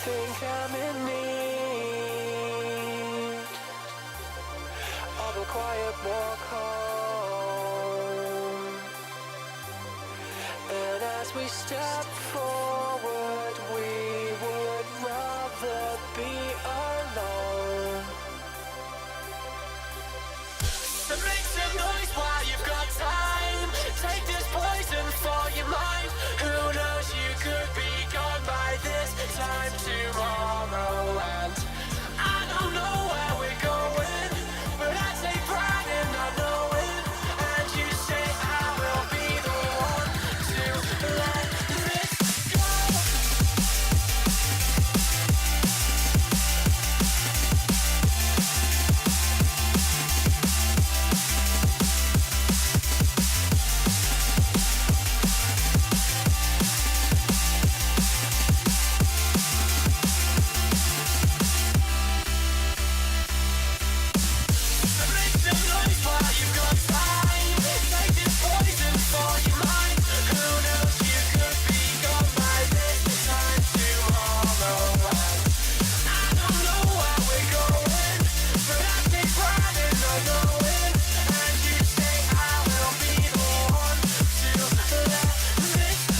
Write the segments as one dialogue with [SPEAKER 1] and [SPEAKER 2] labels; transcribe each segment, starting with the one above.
[SPEAKER 1] think I'm in need of a quiet walk home. And as we step forward, we would rather be alone. So make some noise while you've got time. Take this poison for your mind. Who knows, you could be gone by this time tomorrow. And I don't know where we're going, but I take pride in not knowing. And you say I will be the one to let this go. I don't know where we're going, but I take pride in not knowing. And you say I will be the one to let this go.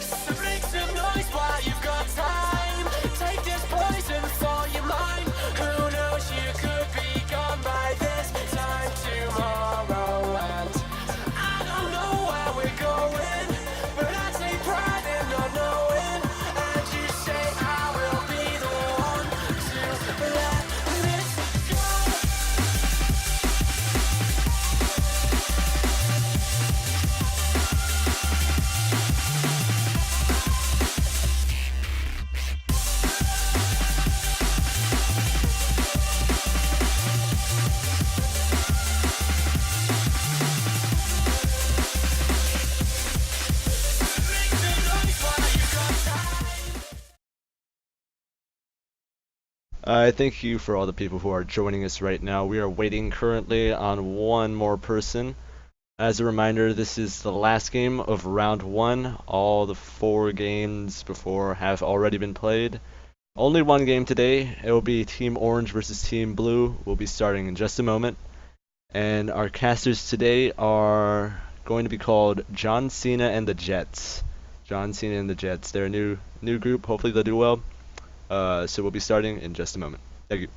[SPEAKER 1] So make some noise while you've got time. Take this poison for your mind. Who knows, you could be gone by this time tomorrow. And I don't know where we're going, but I take pride in not knowing. And you say I will be the one to let this go.
[SPEAKER 2] Thank you for all the people who are joining us right now. We are waiting currently on one more person. As a reminder, this is the last game of round 1. All the 4 games before have already been played. Only one game today. It will be Team Orange versus Team Blue. We'll be starting in just a moment. And our casters today are going to be called John Cena and the Jets. John Cena and the Jets. They're a new group. Hopefully they'll do well. So we'll be starting in just a moment. Thank you.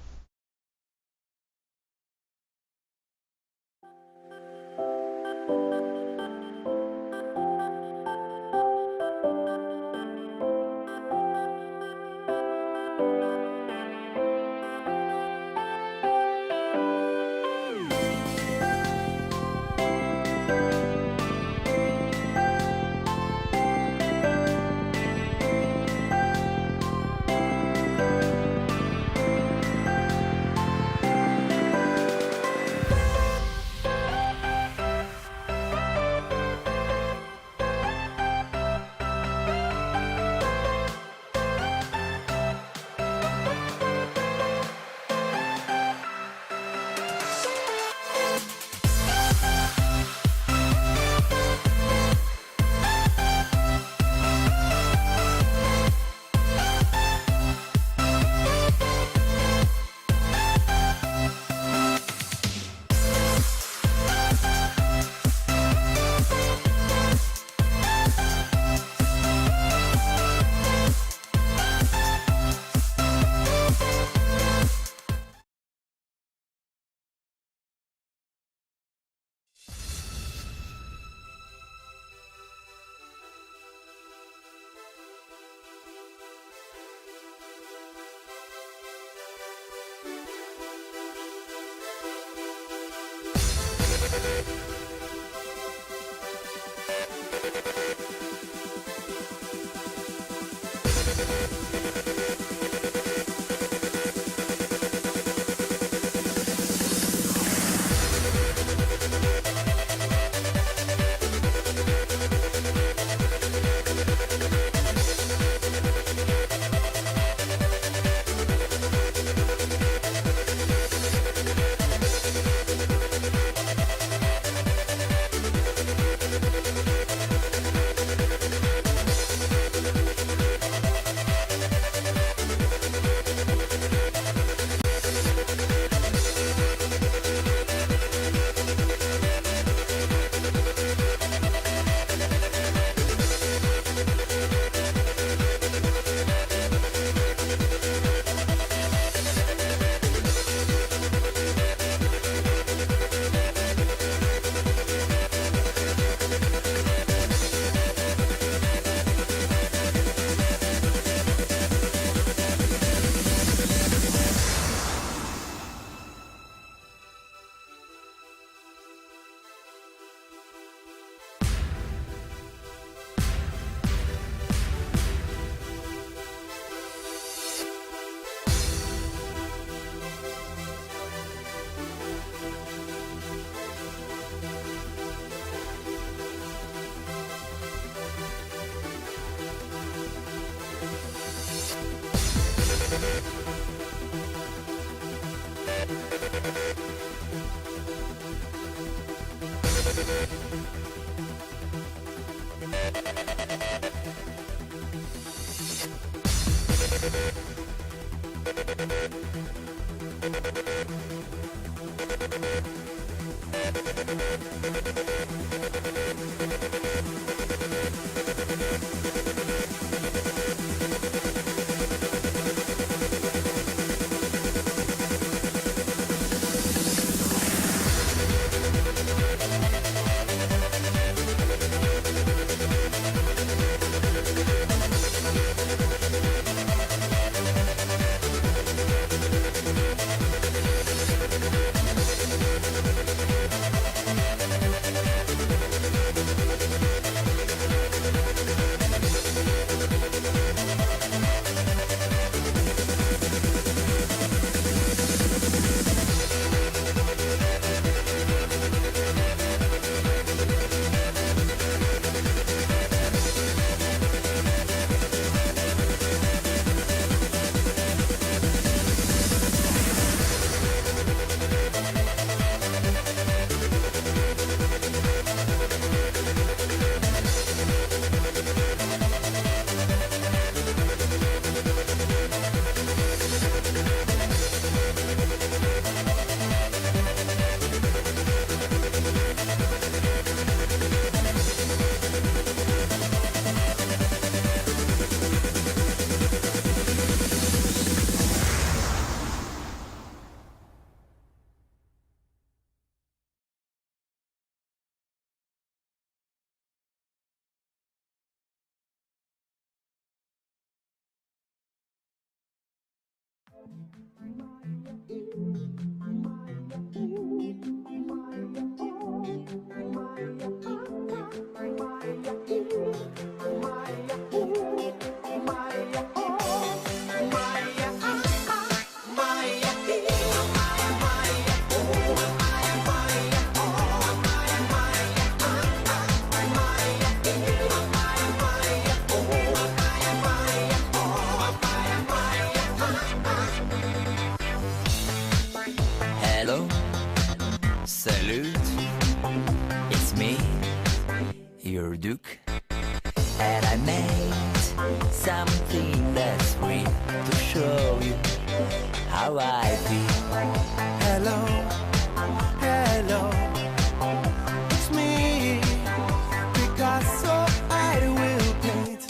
[SPEAKER 3] Hello, salute, it's me, your Duke, and I made something that's free to show you how I feel. Hello, hello, it's me, Picasso, I will paint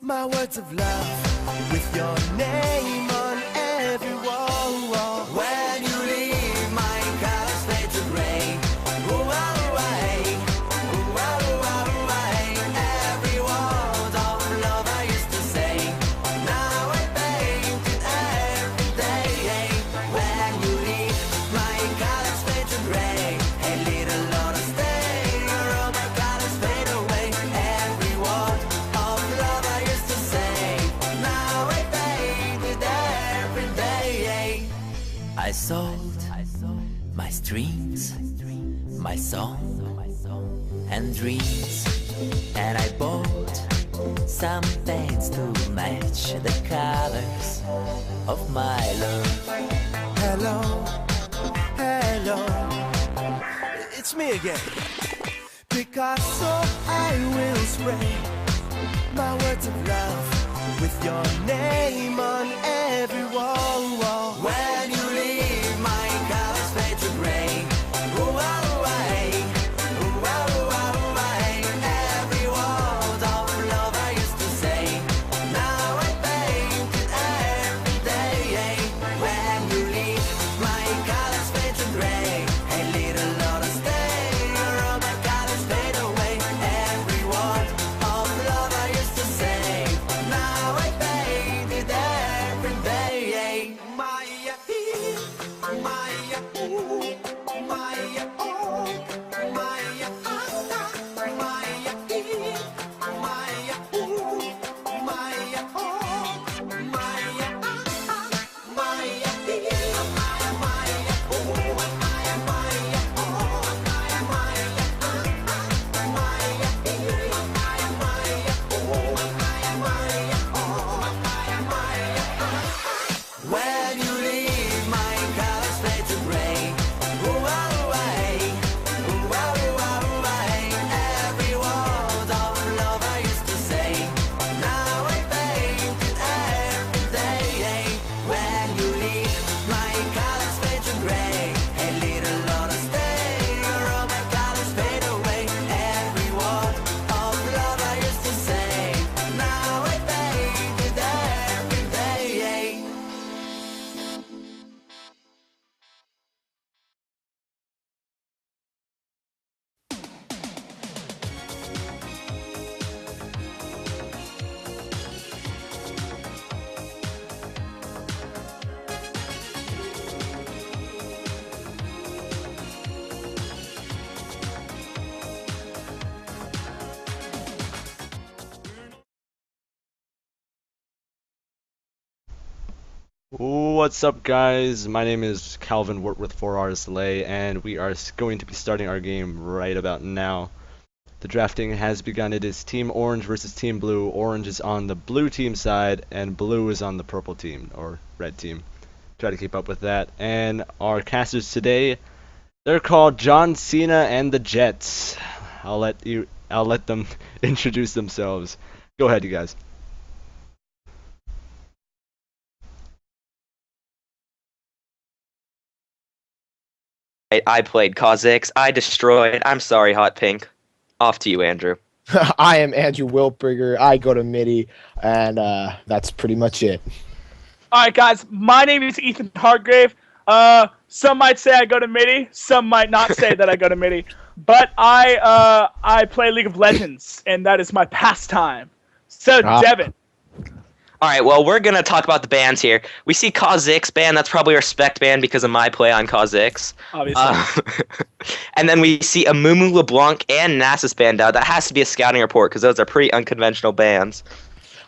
[SPEAKER 3] my words of love with your name on every wall. When you leave, my colors fade to gray. Ooh, ah, ooh, every word of love I used to say, now I paint it every day. When you leave, my colors fade to gray. A little love my streams, my song, and dreams. And I bought some paints to match the colors of my love. Hello, hello, it's me again. Picasso, I will spray my words of love with your name on every wall. When you leave, my colors fade to gray. Ooh, ah, away. Ooh, ah, away. Every word of love I used to say, now I paint it every day. When you leave, my colors fade to gray. A little longer stay, or my colors fade away. Every word of love I used to say, now I paint it every day. Maya, Maya, ooh, Maya, oh, Maya, Maya, Maya, ooh, Maya, oh, Maya, Maya, when you leave, my colors fade to gray. Ooh, ah, away. Ooh, ah, away. Every word of love I used to say, now I paint it every day. When you leave, my colors fade to gray. A little longer stay, or all my colors fade away. Every word of love I used to say, now I paint it every day.
[SPEAKER 2] What's up, guys? My name is Calvin Wortworth 4R's Delay, and we are going to be starting our game right about now. The drafting has begun. It is Team Orange versus Team Blue. Orange is on the blue team side, and blue is on the purple team, or red team. Try to keep up with that. And our casters today, they're called John Cena and the Jets. I'll let them introduce themselves. Go ahead, you guys.
[SPEAKER 4] I played Kha'Zix. I destroyed. I'm sorry, Hot Pink. Off to you, Andrew.
[SPEAKER 5] I am Andrew Wiltberger. I go to MIDI, and that's pretty much it.
[SPEAKER 6] All right, guys. My name is Ethan Hargrave. Some might say I go to MIDI. Some might not say that I go to MIDI. But I play League of Legends, and that is my pastime. So, Devin.
[SPEAKER 4] All right, well, we're going to talk about the bans here. We see Kha'Zix ban. That's probably a respect ban because of my play on Kha'Zix.
[SPEAKER 6] Obviously.
[SPEAKER 4] And then we see a Mumu LeBlanc and Nasus banned out. That has to be a scouting report because those are pretty unconventional bans.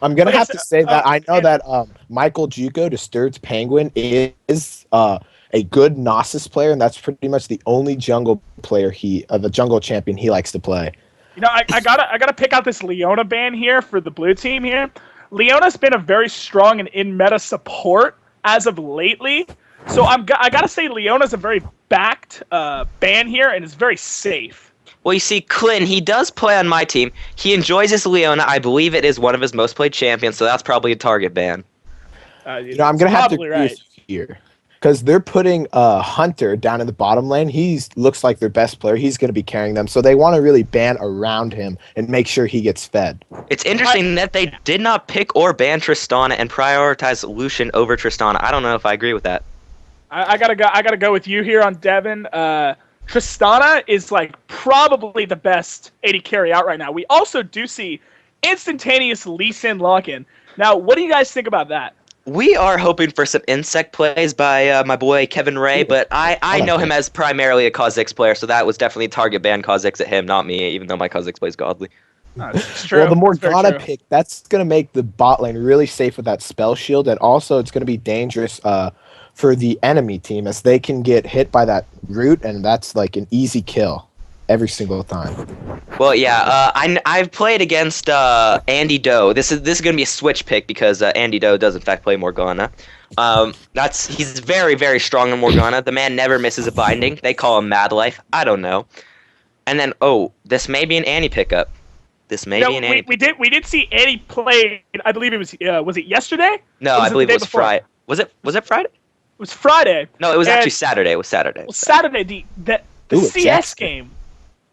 [SPEAKER 5] I'm going to have to say that I know that Michael Juco, Disturbed's Penguin, is a good Nasus player, and that's pretty much the only jungle player the jungle champion he likes to play.
[SPEAKER 6] You know, I gotta pick out this Leona ban here for the blue team here. Leona's been a very strong and in-meta support as of lately. So I gotta say Leona's a very backed ban here and is very safe.
[SPEAKER 4] Well, you see, Clint, he does play on my team. He enjoys his Leona. I believe it is one of his most played champions, so that's probably a target ban.
[SPEAKER 5] I'm going to have to agree with you here. Because they're putting Hunter down in the bottom lane. He looks like their best player. He's going to be carrying them. So they want to really ban around him and make sure he gets fed.
[SPEAKER 4] It's interesting that they did not pick or ban Tristana and prioritize Lucian over Tristana. I don't know if I agree with that.
[SPEAKER 6] I gotta go with you here on Devin. Tristana is like probably the best AD carry out right now. We also do see instantaneous Lee Sin lock-in. Now, what do you guys think about that?
[SPEAKER 4] We are hoping for some insect plays by my boy Kevin Ray, but I know him as primarily a Kha'Zix player, so that was definitely a target ban Kha'Zix at him, not me, even though my Kha'Zix plays godly.
[SPEAKER 6] It's true.
[SPEAKER 5] Well, the Morgana pick, that's going to make the bot lane really safe with that spell shield, and also it's going to be dangerous for the enemy team as they can get hit by that root, and that's like an easy kill every single time.
[SPEAKER 4] Well, yeah, I've played against Andy Doe. This is gonna be a switch pick because Andy Doe does in fact play Morgana. He's very, very strong in Morgana. The man never misses a binding. They call him Mad Life. I don't know. And then this may be an Annie pickup. This may be an Annie.
[SPEAKER 6] We did see Annie play. I believe it was it yesterday?
[SPEAKER 4] No, I believe it was Friday. Was it Friday?
[SPEAKER 6] It was Friday.
[SPEAKER 4] No, it was actually Saturday. It was Saturday.
[SPEAKER 6] Well, Saturday, the CS game,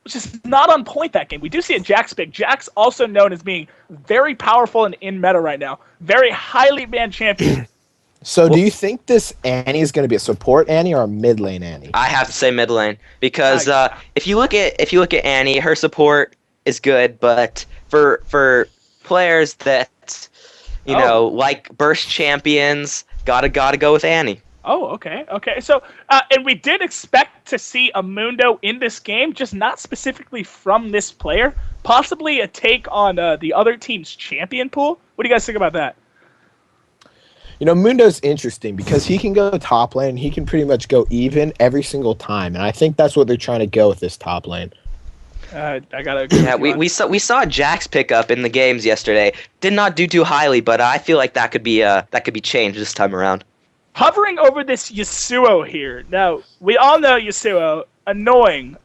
[SPEAKER 6] which is not on point that game. We do see a Jax pick. Jax, also known as being very powerful and in meta right now. Very highly banned champion.
[SPEAKER 5] So do you think this Annie is going to be a support Annie or a mid lane Annie?
[SPEAKER 4] I have to say mid lane because if you look at Annie, her support is good, but for players that like burst champions, gotta go with Annie.
[SPEAKER 6] Oh, okay. So, and we did expect to see a Mundo in this game, just not specifically from this player. Possibly a take on the other team's champion pool. What do you guys think about that?
[SPEAKER 5] Mundo's interesting because he can go top lane. He can pretty much go even every single time, and I think that's what they're trying to go with this top lane.
[SPEAKER 6] I gotta agree.
[SPEAKER 4] Yeah, we saw Jax pick up in the games yesterday. Did not do too highly, but I feel like that could be changed this time around.
[SPEAKER 6] Hovering over this Yasuo here. Now, we all know Yasuo, annoying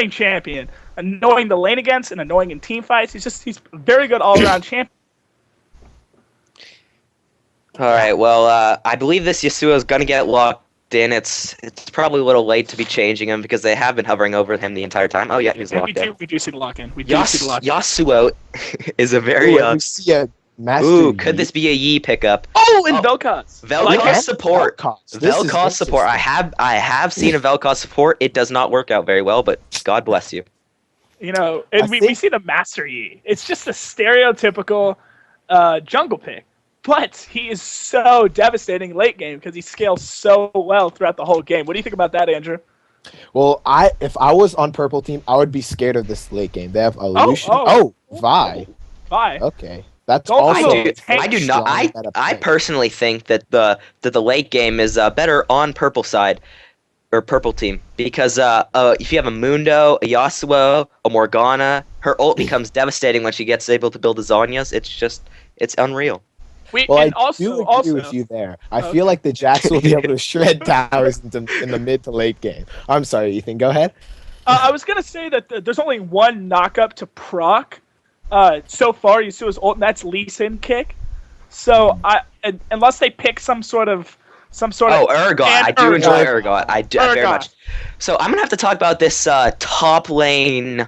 [SPEAKER 6] champion, annoying to lane against and annoying in team fights. He's a very good all-around champion.
[SPEAKER 4] All right, well, I believe this Yasuo is gonna get locked in. It's probably a little late to be changing him because they have been hovering over him the entire time. Oh yeah, he's locked in.
[SPEAKER 6] We do see the lock-in.
[SPEAKER 4] Yasuo is a very could this be a Yi pickup?
[SPEAKER 6] Vel'Koz.
[SPEAKER 4] Vel'Koz support. Vel'Koz support. I have seen a Vel'Koz support. It does not work out very well, but God bless you.
[SPEAKER 6] And we see the Master Yi. It's just a stereotypical jungle pick. But he is so devastating late game because he scales so well throughout the whole game. What do you think about that, Andrew?
[SPEAKER 5] Well, if I was on purple team, I would be scared of this late game. They have Illusion. Vi.
[SPEAKER 6] Vi.
[SPEAKER 5] Okay. That's also
[SPEAKER 4] I do not. I personally think that the late game is better on purple side or purple team because if you have a Mundo, a Yasuo, a Morgana, her ult becomes devastating when she gets able to build the Zhonya's. It's unreal.
[SPEAKER 5] I do agree with you there. I feel like the Jax will be able to shred towers in the mid to late game. I'm sorry, Ethan. Go ahead.
[SPEAKER 6] I was gonna say that there's only one knockup to proc. So far, Yasuo's ult, and that's Lee Sin kick. So unless they pick some sort of
[SPEAKER 4] Urgot. I do enjoy Urgot. I very much. So I'm gonna have to talk about this top lane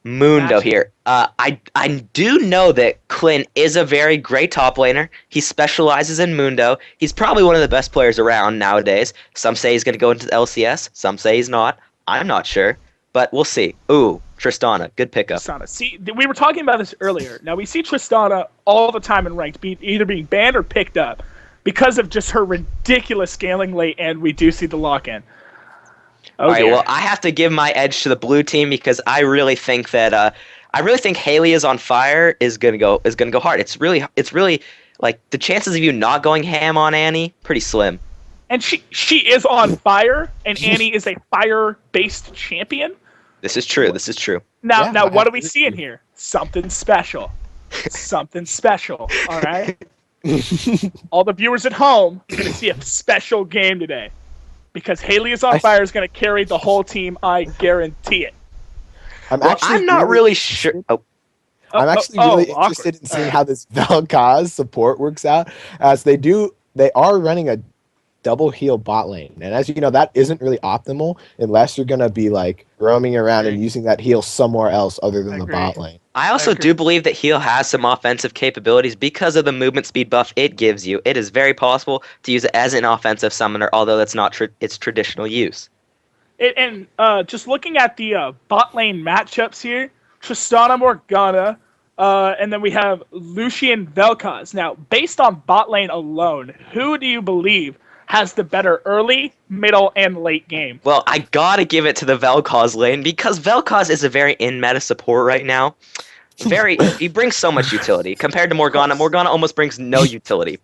[SPEAKER 4] Mundo here. I do know that Clint is a very great top laner. He specializes in Mundo. He's probably one of the best players around nowadays. Some say he's going to go into the LCS. Some say he's not. I'm not sure, but we'll see. Ooh, Tristana, good pickup.
[SPEAKER 6] Tristana. See, we were talking about this earlier. Now, we see Tristana all the time in ranked, either being banned or picked up because of just her ridiculous scaling late, and we do see the lock-in.
[SPEAKER 4] All right, well, I have to give my edge to the blue team because I really think that Haley is on fire is gonna go hard. It's really like the chances of you not going ham on Annie pretty slim.
[SPEAKER 6] And she is on fire, and Annie is a fire-based champion.
[SPEAKER 4] This is true.
[SPEAKER 6] Now, what are we seeing here? Something special. Something special. All right. All the viewers at home are gonna see a special game today. Because Haley is on fire is going to carry the whole team, I guarantee it.
[SPEAKER 4] I'm not really sure.
[SPEAKER 5] I'm actually really interested in seeing how this Vel'Koz support works out, as they are running a double heal bot lane, and as you know, that isn't really optimal unless you're going to be like roaming around and using that heal somewhere else other than the bot lane.
[SPEAKER 4] I also do believe that heal has some offensive capabilities because of the movement speed buff it gives you. It is very possible to use it as an offensive summoner, although that's not its traditional use.
[SPEAKER 6] And just looking at the bot lane matchups here, Tristana Morgana, and then we have Lucian Vel'Koz. Now, based on bot lane alone, who do you believe has the better early, middle, and late game?
[SPEAKER 4] Well, I gotta give it to the Vel'Koz lane because Vel'Koz is a very in-meta support right now. He brings so much utility compared to Morgana. Morgana almost brings no utility.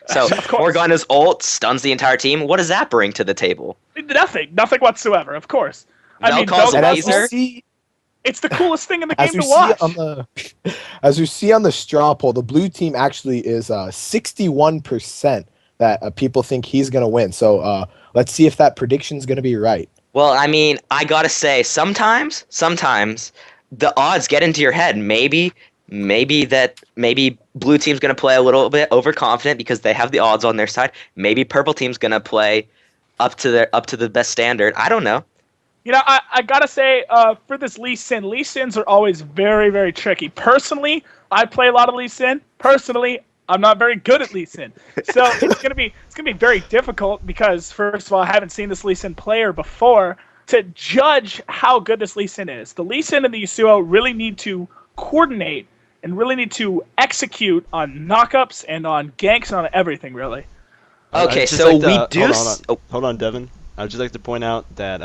[SPEAKER 4] So
[SPEAKER 6] Of course.
[SPEAKER 4] Morgana's ult stuns the entire team. What does that bring to the table?
[SPEAKER 6] Nothing whatsoever. Of course.
[SPEAKER 4] Vel'Koz's
[SPEAKER 5] And as we
[SPEAKER 4] laser?
[SPEAKER 5] see,
[SPEAKER 6] It's the coolest thing in the
[SPEAKER 5] as
[SPEAKER 6] game
[SPEAKER 5] we
[SPEAKER 6] to
[SPEAKER 5] see
[SPEAKER 6] watch.
[SPEAKER 5] on the, as we see on the straw poll, the blue team actually is 61% that people think he's gonna win. So let's see if that prediction's gonna be right.
[SPEAKER 4] Well, I mean, I gotta say, sometimes the odds get into your head. Maybe blue team's gonna play a little bit overconfident because they have the odds on their side. Maybe purple team's gonna play up to the best standard. I don't know.
[SPEAKER 6] You know, I gotta say, for this Lee Sins are always very, very tricky. Personally, I play a lot of Lee Sin. Personally, I'm not very good at Lee Sin. So it's gonna be very difficult because, first of all, I haven't seen this Lee Sin player before to judge how good this Lee Sin is. The Lee Sin and the Yasuo really need to coordinate and really need to execute on knockups and on ganks and on everything, really.
[SPEAKER 4] Okay,
[SPEAKER 2] I'd just
[SPEAKER 4] so
[SPEAKER 2] like to-
[SPEAKER 4] we do.
[SPEAKER 2] Hold on, Devin. I'd just like to point out that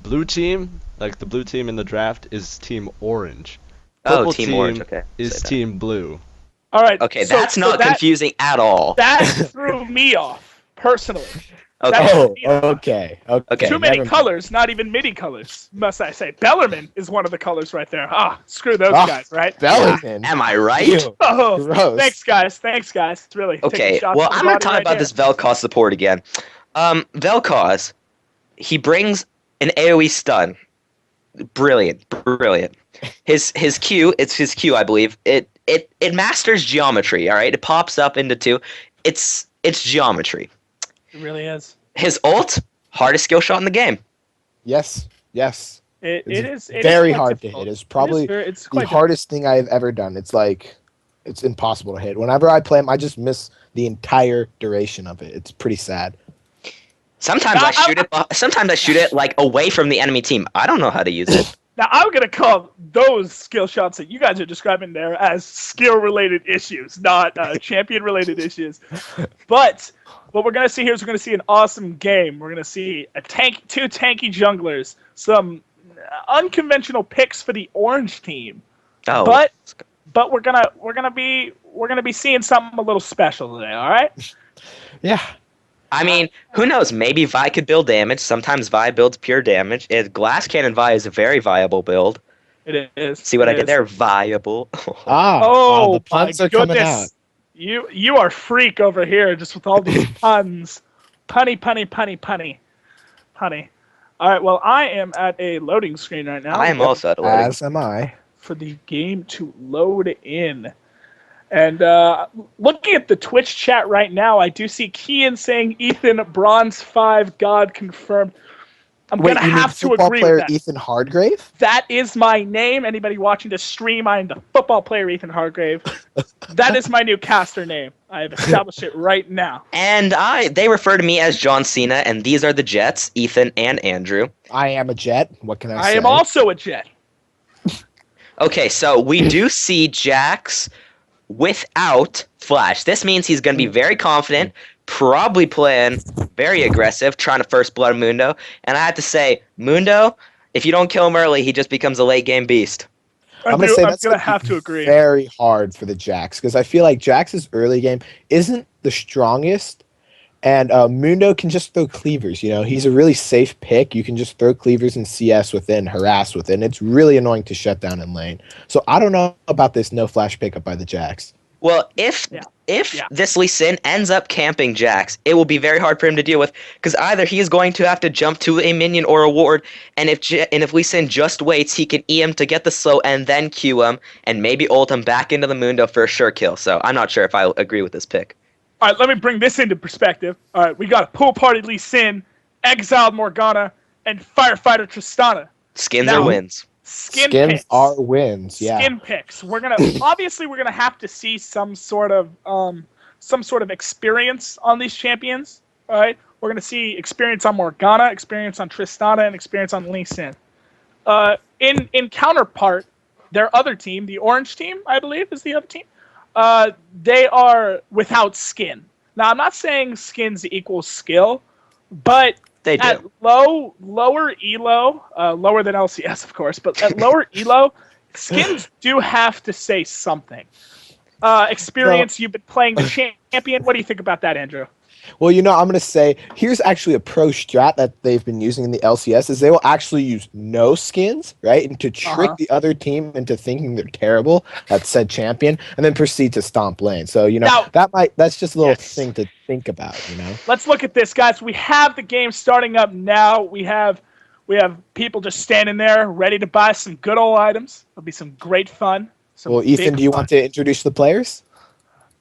[SPEAKER 2] blue team, like the blue team in the draft, is Team Orange.
[SPEAKER 4] Oh,
[SPEAKER 2] Purple
[SPEAKER 4] Team Orange. Okay.
[SPEAKER 2] is
[SPEAKER 4] Say that.
[SPEAKER 2] Team Blue.
[SPEAKER 6] All right.
[SPEAKER 4] Okay,
[SPEAKER 6] so-
[SPEAKER 4] that's
[SPEAKER 6] so
[SPEAKER 4] not confusing at all.
[SPEAKER 6] That threw me off, personally.
[SPEAKER 4] Okay.
[SPEAKER 5] Oh, okay.
[SPEAKER 4] Okay.
[SPEAKER 6] Too many
[SPEAKER 5] never mind.
[SPEAKER 6] colors, not even MIDI colors, must I say. Bellerman is one of the colors right there. Screw those
[SPEAKER 5] Ah.
[SPEAKER 6] guys, right?
[SPEAKER 5] Bellingham.
[SPEAKER 4] Am I right?
[SPEAKER 5] Ew.
[SPEAKER 6] Oh,
[SPEAKER 5] Gross.
[SPEAKER 6] thanks, guys. It's really taking
[SPEAKER 4] Okay.
[SPEAKER 6] shots
[SPEAKER 4] Well,
[SPEAKER 6] to the
[SPEAKER 4] I'm gonna
[SPEAKER 6] body
[SPEAKER 4] talk
[SPEAKER 6] right
[SPEAKER 4] about
[SPEAKER 6] here.
[SPEAKER 4] this Vel'Koz support again. Vel'Koz, he brings an AOE stun. Brilliant. His Q, it's his Q, I believe. It masters geometry. All right, it pops up into 2. It's geometry.
[SPEAKER 6] It really is.
[SPEAKER 4] His ult, hardest skill shot in the game.
[SPEAKER 5] Yes.
[SPEAKER 6] It
[SPEAKER 5] It's
[SPEAKER 6] is
[SPEAKER 5] very
[SPEAKER 6] quite
[SPEAKER 5] hard
[SPEAKER 6] difficult.
[SPEAKER 5] to hit. It's probably
[SPEAKER 6] it's
[SPEAKER 5] the
[SPEAKER 6] quite
[SPEAKER 5] hardest thing I've ever done. It's like, it's impossible to hit. Whenever I play him, I just miss the entire duration of it. It's pretty sad.
[SPEAKER 4] Sometimes I shoot it like away from the enemy team. I don't know how to use it.
[SPEAKER 6] Now, I'm going to call those skill shots that you guys are describing there as skill-related issues, not champion-related issues. But what we're going to see here is we're going to see an awesome game. We're going to see two tanky junglers, some unconventional picks for the orange team.
[SPEAKER 4] Oh,
[SPEAKER 6] But we're gonna be seeing something a little special today. All right.
[SPEAKER 5] Yeah.
[SPEAKER 4] I mean, who knows? Maybe Vi could build damage. Sometimes Vi builds pure damage. Glass Cannon Vi is a very viable build.
[SPEAKER 6] It is.
[SPEAKER 4] See what I
[SPEAKER 6] It
[SPEAKER 4] did
[SPEAKER 6] is.
[SPEAKER 4] there? Viable.
[SPEAKER 6] Oh,
[SPEAKER 5] the puns
[SPEAKER 6] my
[SPEAKER 5] are coming out.
[SPEAKER 6] goodness. You are freak over here just with all these puns. Punny. All right, well, I am at a loading screen right now.
[SPEAKER 4] I am also at a loading.
[SPEAKER 5] As am I.
[SPEAKER 6] For the game to load in. And looking at the Twitch chat right now, I do see Kian saying Ethan Bronze 5 God confirmed. I'm
[SPEAKER 5] Wait,
[SPEAKER 6] going to
[SPEAKER 5] you mean
[SPEAKER 6] have to
[SPEAKER 5] football
[SPEAKER 6] agree
[SPEAKER 5] player
[SPEAKER 6] with that.
[SPEAKER 5] Ethan Hardgrave?
[SPEAKER 6] That is my name. Anybody watching the stream, I'm the football player Ethan Hargrave. That is my new caster name. I have established it right now.
[SPEAKER 4] And they refer to me as John Cena, and these are the Jets, Ethan and Andrew.
[SPEAKER 5] I am a Jet. What can I say?
[SPEAKER 6] I am also a Jet.
[SPEAKER 4] Okay, so we do see Jax without Flash. This means he's going to be very confident, probably playing very aggressive, trying to first blood Mundo. And I have to say, Mundo, if you don't kill him early, he just becomes a late game beast.
[SPEAKER 6] I'm
[SPEAKER 5] gonna say
[SPEAKER 6] going
[SPEAKER 5] that's
[SPEAKER 6] to
[SPEAKER 5] gonna
[SPEAKER 6] have
[SPEAKER 5] be
[SPEAKER 6] to agree.
[SPEAKER 5] Very hard for the Jax because I feel like Jax's early game isn't the strongest, and Mundo can just throw cleavers. You know, he's a really safe pick. You can just throw cleavers and CS within, harass within. It's really annoying to shut down in lane. So I don't know about this no flash pickup by the Jax.
[SPEAKER 4] Well, if this Lee Sin ends up camping Jax, it will be very hard for him to deal with because either he is going to have to jump to a minion or a ward, and if Lee Sin just waits, he can E him to get the slow and then Q him and maybe ult him back into the Mundo for a sure kill. So I'm not sure if I agree with this pick.
[SPEAKER 6] All right, let me bring this into perspective. All right, we got a pool party Lee Sin, exiled Morgana, and firefighter Tristana.
[SPEAKER 4] Skins
[SPEAKER 6] Now-
[SPEAKER 4] or wins.
[SPEAKER 6] Skins
[SPEAKER 5] Skins are wins. Yeah.
[SPEAKER 6] Skin picks. We're gonna obviously we're gonna have to see some sort of experience on these champions. All right, we're gonna see experience on Morgana, experience on Tristana, and experience on Lee Sin. In counterpart, their other team, the orange team, I believe, is the other team. They are without skin. Now, I'm not saying skins equals skill, but
[SPEAKER 4] They do.
[SPEAKER 6] at lower elo, lower than LCS, of course, but at lower elo, skins do have to say something. experience. You've been playing the champion. What do you think about that, Andrew?
[SPEAKER 5] Well, I'm going to say, here's actually a pro strat that they've been using in the LCS is they will actually use no skins, right? And to trick the other team into thinking they're terrible at said champion and then proceed to stomp lane. So,
[SPEAKER 6] Now,
[SPEAKER 5] that's just a little thing to think about,
[SPEAKER 6] Let's look at this, guys. We have the game starting up now. We have people just standing there ready to buy some good old items. It'll be some great fun.
[SPEAKER 5] Well, Ethan, do you want to introduce the players?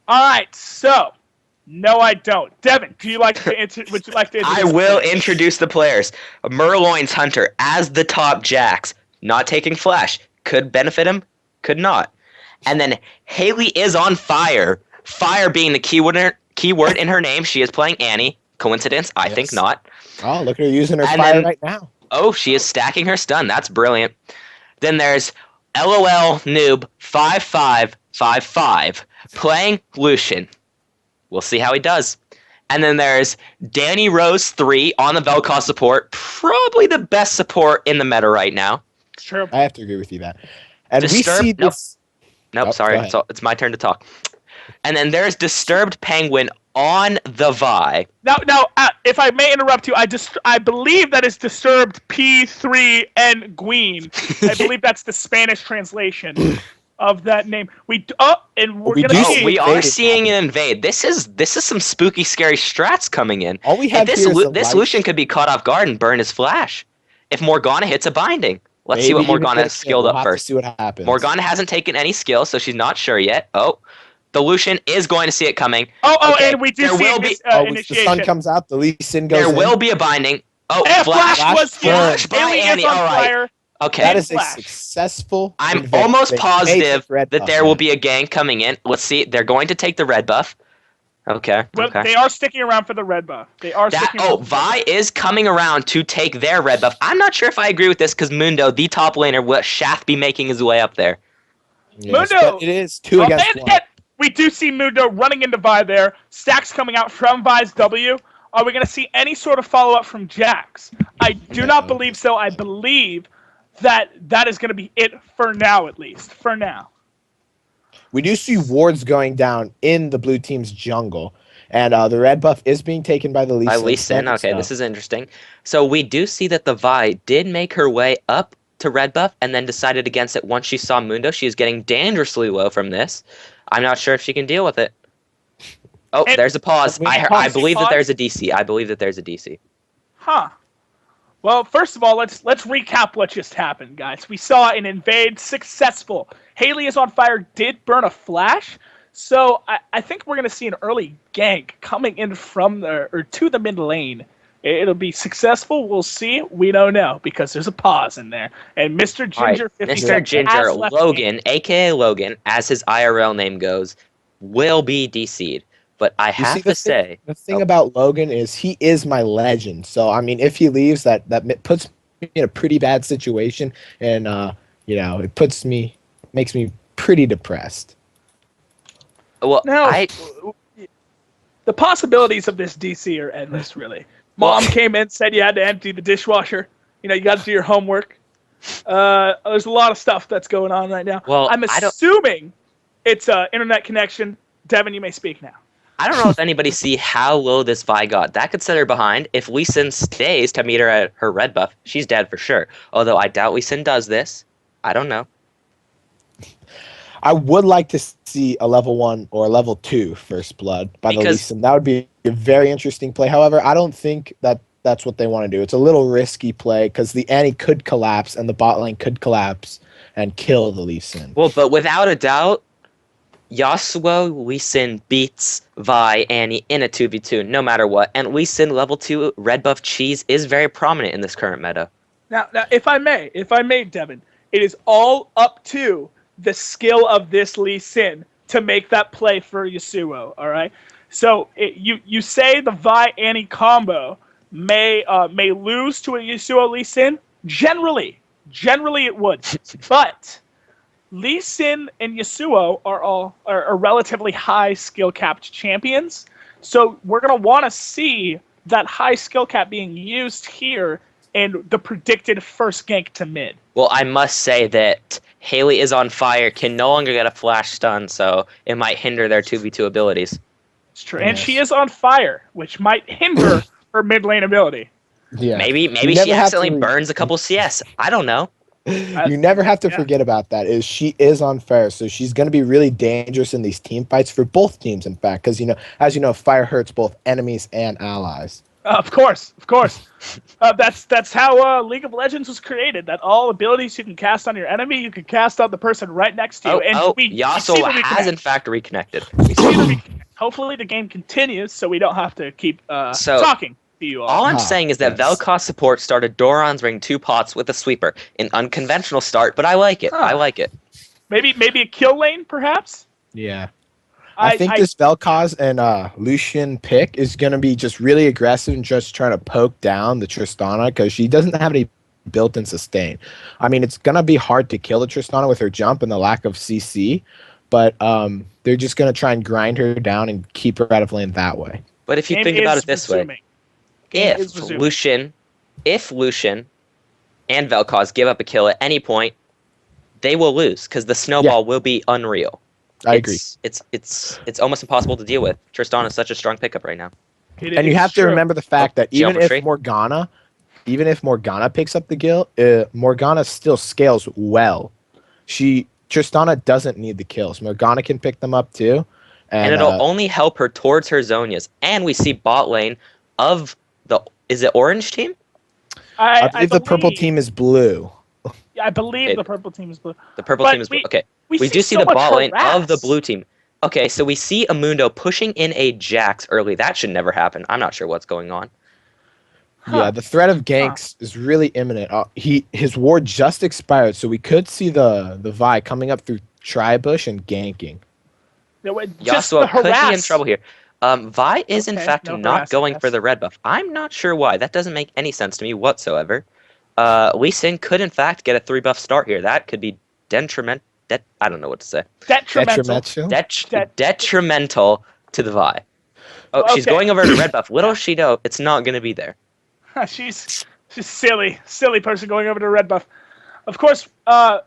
[SPEAKER 6] All right, so... No, I don't. Devin, would you like to introduce
[SPEAKER 4] I will introduce the players. Murloin's Hunter as the top Jax. Not taking Flash. Could benefit him, could not. And then Haley is on fire. Fire being the keyword in her name. She is playing Annie. Coincidence? I think not.
[SPEAKER 5] Oh, look at her using her fire right now.
[SPEAKER 4] Oh, she is stacking her stun. That's brilliant. Then there's LOL Noob 5555 playing Lucian. We'll see how he does. And then there's Danny Rose 3 on the Vel'Koz support. Probably the best support in the meta right now.
[SPEAKER 6] Sure.
[SPEAKER 5] I have to agree with you that. And
[SPEAKER 4] Disturbed,
[SPEAKER 5] we see this.
[SPEAKER 4] Nope, sorry. It's my turn to talk. And then there's Disturbed Penguin on the Vi.
[SPEAKER 6] Now, if I may interrupt you, I believe that is Disturbed P3 and Gween. I believe that's the Spanish translation of that name. We are
[SPEAKER 4] seeing an invade. This is some spooky, scary strats coming in.
[SPEAKER 5] All we have
[SPEAKER 4] this Lucian could be caught off guard and burn his flash. If Morgana hits a binding, let's see what Morgana has skilled up first.
[SPEAKER 5] See what happens.
[SPEAKER 4] Morgana hasn't taken any skill, so she's not sure yet. Oh, the Lucian is going to see it coming.
[SPEAKER 6] And we do see initiation.
[SPEAKER 5] The sun comes out. The Lee Sin goes.
[SPEAKER 4] There will be a binding. Oh,
[SPEAKER 6] flash
[SPEAKER 4] by Annie. All right. Okay.
[SPEAKER 5] That is a successful.
[SPEAKER 4] I'm almost positive that there will be a gank coming in. Let's see. They're going to take the red buff. Okay.
[SPEAKER 6] Well, they are sticking around for the red buff.
[SPEAKER 4] Vi is coming around to take their red buff. I'm not sure if I agree with this because Mundo, the top laner, will Shaft be making his way up there?
[SPEAKER 5] Yes, Mundo! It is 2 against 1.
[SPEAKER 6] We do see Mundo running into Vi there. Stacks coming out from Vi's W. Are we going to see any sort of follow-up from Jax? I do not believe so. I believe that is going to be it for now, at least. For now.
[SPEAKER 5] We do see wards going down in the blue team's jungle. And the red buff is being taken by the Lee Sin.
[SPEAKER 4] By Lee Sin, okay, this is interesting. So we do see that the Vi did make her way up to red buff and then decided against it once she saw Mundo. She is getting dangerously low from this. I'm not sure if she can deal with it. Oh, there's a pause. I believe that there's a DC. I believe that there's a DC.
[SPEAKER 6] Huh. Well, first of all, let's recap what just happened, guys. We saw an invade successful. Haley is on fire, did burn a flash. So I think we're going to see an early gank coming in from to the mid lane. It'll be successful. We'll see. We don't know because there's a pause in there. And Mr. Ginger,
[SPEAKER 4] right, Mr. Ginger, Logan, a.k.a. Logan, as his IRL name goes, will be DC'd. But I have to say...
[SPEAKER 5] The thing about Logan is he is my legend. So, I mean, if he leaves, that puts me in a pretty bad situation. And, it makes me pretty depressed.
[SPEAKER 4] Well,
[SPEAKER 6] now, the possibilities of this DC are endless, really. Mom came in, said you had to empty the dishwasher. You got to do your homework. There's a lot of stuff that's going on right now.
[SPEAKER 4] Well,
[SPEAKER 6] I'm assuming it's internet connection. Devin, you may speak now.
[SPEAKER 4] I don't know if anybody see how low this Vi got. That could set her behind. If Lee Sin stays to meet her at her red buff, she's dead for sure. Although I doubt Lee Sin does this. I don't know.
[SPEAKER 5] I would like to see a level 1 or a level 2 first blood by the Lee Sin. That would be a very interesting play. However, I don't think that's what they want to do. It's a little risky play because the Annie could collapse and the bot lane could collapse and kill the Lee Sin.
[SPEAKER 4] Well, but without a doubt, Yasuo Lee Sin beats Vi Annie in a 2v2 no matter what. And Lee Sin level 2 red buff cheese is very prominent in this current meta.
[SPEAKER 6] Now if I may, Devin, it is all up to the skill of this Lee Sin to make that play for Yasuo, all right? So you say the Vi Annie combo may lose to a Yasuo Lee Sin? Generally it would. But Lee Sin and Yasuo are relatively high skill capped champions. So we're going to want to see that high skill cap being used here and the predicted first gank to mid.
[SPEAKER 4] Well, I must say that Haley is on fire, can no longer get a flash stun, so it might hinder their 2v2 abilities.
[SPEAKER 6] It's true. And she is on fire, which might hinder her mid lane ability.
[SPEAKER 5] Yeah.
[SPEAKER 4] Maybe
[SPEAKER 5] You
[SPEAKER 4] she
[SPEAKER 5] never have
[SPEAKER 4] accidentally
[SPEAKER 5] to-
[SPEAKER 4] burns a couple CS. I don't know.
[SPEAKER 5] You never have to forget about that. Is she is on fire, so she's going to be really dangerous in these team fights for both teams. In fact, because as you know, fire hurts both enemies and allies.
[SPEAKER 6] Of course. That's how League of Legends was created. That all abilities you can cast on your enemy, you can cast on the person right next to you.
[SPEAKER 4] Yasuo has in fact reconnected.
[SPEAKER 6] Hopefully the game continues, so we don't have to keep talking to you all.
[SPEAKER 4] All I'm saying is that
[SPEAKER 5] yes.
[SPEAKER 4] Vel'Koz support started Doran's Ring 2 pots with a sweeper. An unconventional start, but I like it. I like it.
[SPEAKER 6] Maybe a kill lane, perhaps.
[SPEAKER 5] Yeah. I think this Vel'Koz and Lucian pick is going to be just really aggressive and just trying to poke down the Tristana because she doesn't have any built-in sustain. I mean, it's going to be hard to kill the Tristana with her jump and the lack of CC, but they're just going to try and grind her down and keep her out of lane that way.
[SPEAKER 4] But if you think about it this way, if Lucian and Vel'Koz give up a kill at any point, they will lose because the snowball will be unreal.
[SPEAKER 5] I agree.
[SPEAKER 4] It's almost impossible to deal with. Tristana is such a strong pickup right now.
[SPEAKER 5] And you have to remember the fact that even if Morgana picks up the kill, Morgana still scales well. Tristana doesn't need the kills. Morgana can pick them up too.
[SPEAKER 4] And it'll only help her towards her Zhonya's. And we see bot lane of is it orange team?
[SPEAKER 5] I believe the purple team is blue.
[SPEAKER 6] Yeah, I believe the purple team is blue.
[SPEAKER 4] The purple team is blue. Okay. We do see the bot lane of the blue team. Okay, so we see Amundo pushing in a Jax early. That should never happen. I'm not sure what's going on.
[SPEAKER 5] Yeah, the threat of ganks is really imminent. His ward just expired, so we could see the Vi coming up through Tribush and ganking.
[SPEAKER 4] Yasuo could be in trouble here. Vi is in fact not going for the red buff. I'm not sure why. That doesn't make any sense to me whatsoever. Lee Sin could in fact get a 3-buff start here. That could be detrimental. I don't know what to say. Detrimental to the Vi. Oh, she's going over to red buff. Little she know, it's not going to be there.
[SPEAKER 6] She's silly person going over to red buff. Of course,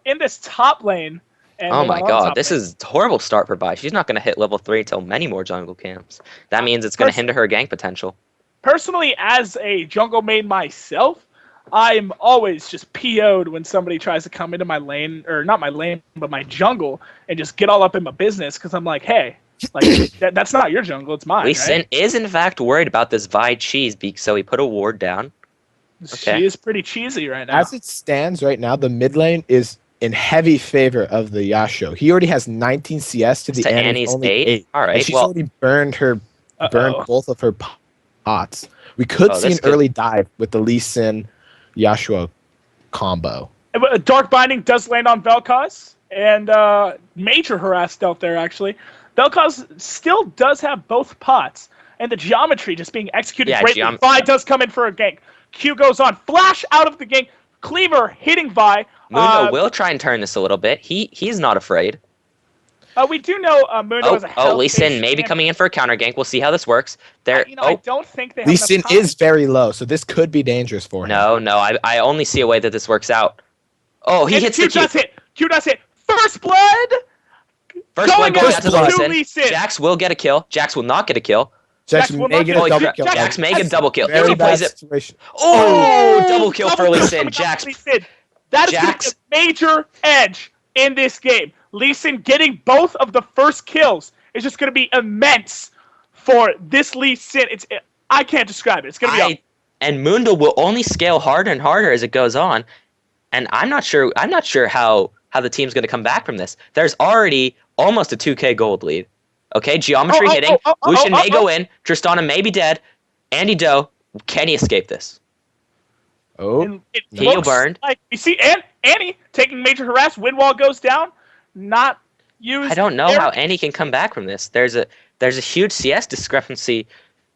[SPEAKER 6] in this top lane. And
[SPEAKER 4] oh my god, this is a horrible start for Vi. She's not going to hit level 3 until many more jungle camps. That means it's going to hinder her gank potential.
[SPEAKER 6] Personally, as a jungle main myself, I'm always just PO'd when somebody tries to come into my lane, or not my lane, but my jungle, and just get all up in my business, because I'm like, hey, that's not your jungle, it's mine,
[SPEAKER 4] Lee Sin is in fact worried about this Vi cheese, so he put a ward down.
[SPEAKER 6] Okay. She is pretty cheesy right now.
[SPEAKER 5] As it stands right now, the mid lane is in heavy favor of the Yasuo. He already has 19 CS to the
[SPEAKER 4] Annie's 8. All right,
[SPEAKER 5] and she's already burned both of her pots. We could see an early dive with the Lee Sin Yasuo combo.
[SPEAKER 6] Dark Binding does land on Vel'Koz, and major harass stealth there, actually. Vel'Koz still does have both pots, and the geometry just being executed greatly. Vi does come in for a gank. Q goes on. Flash out of the gank. Cleaver hitting Vi.
[SPEAKER 4] Mundo will try and turn this a little bit. He's not afraid.
[SPEAKER 6] We do know Mundo is a health
[SPEAKER 4] Lee Sin maybe coming in for a counter gank. We'll see how this works.
[SPEAKER 6] I don't think they have
[SPEAKER 5] Lee Sin is very low, so this could be dangerous for him.
[SPEAKER 4] No, I only see a way that this works out. Oh, he hits the Q.
[SPEAKER 6] Q does hit. First blood!
[SPEAKER 4] First blood goes out to the Lee Sin. Jax will get a kill. Jax will not get a kill.
[SPEAKER 5] Jax may get a double kill.
[SPEAKER 4] Jax may get a double kill.
[SPEAKER 5] If
[SPEAKER 4] he plays it. Double kill for Lee Sin. Jax.
[SPEAKER 6] That is a major edge in this game. Lee Sin getting both of the first kills is just going to be immense for this Lee Sin. I can't describe it. It's going to be
[SPEAKER 4] and Mundo will only scale harder and harder as it goes on. And I'm not sure how the team's going to come back from this. There's already almost a 2K gold lead. Okay, geometry hitting. Lucian may go in. Tristana may be dead. Andy Doe, can he escape this?
[SPEAKER 6] He'll burned. Like we see Annie taking major harass. Wind wall goes down. Not used.
[SPEAKER 4] I don't know how Annie can come back from this. There's a huge CS discrepancy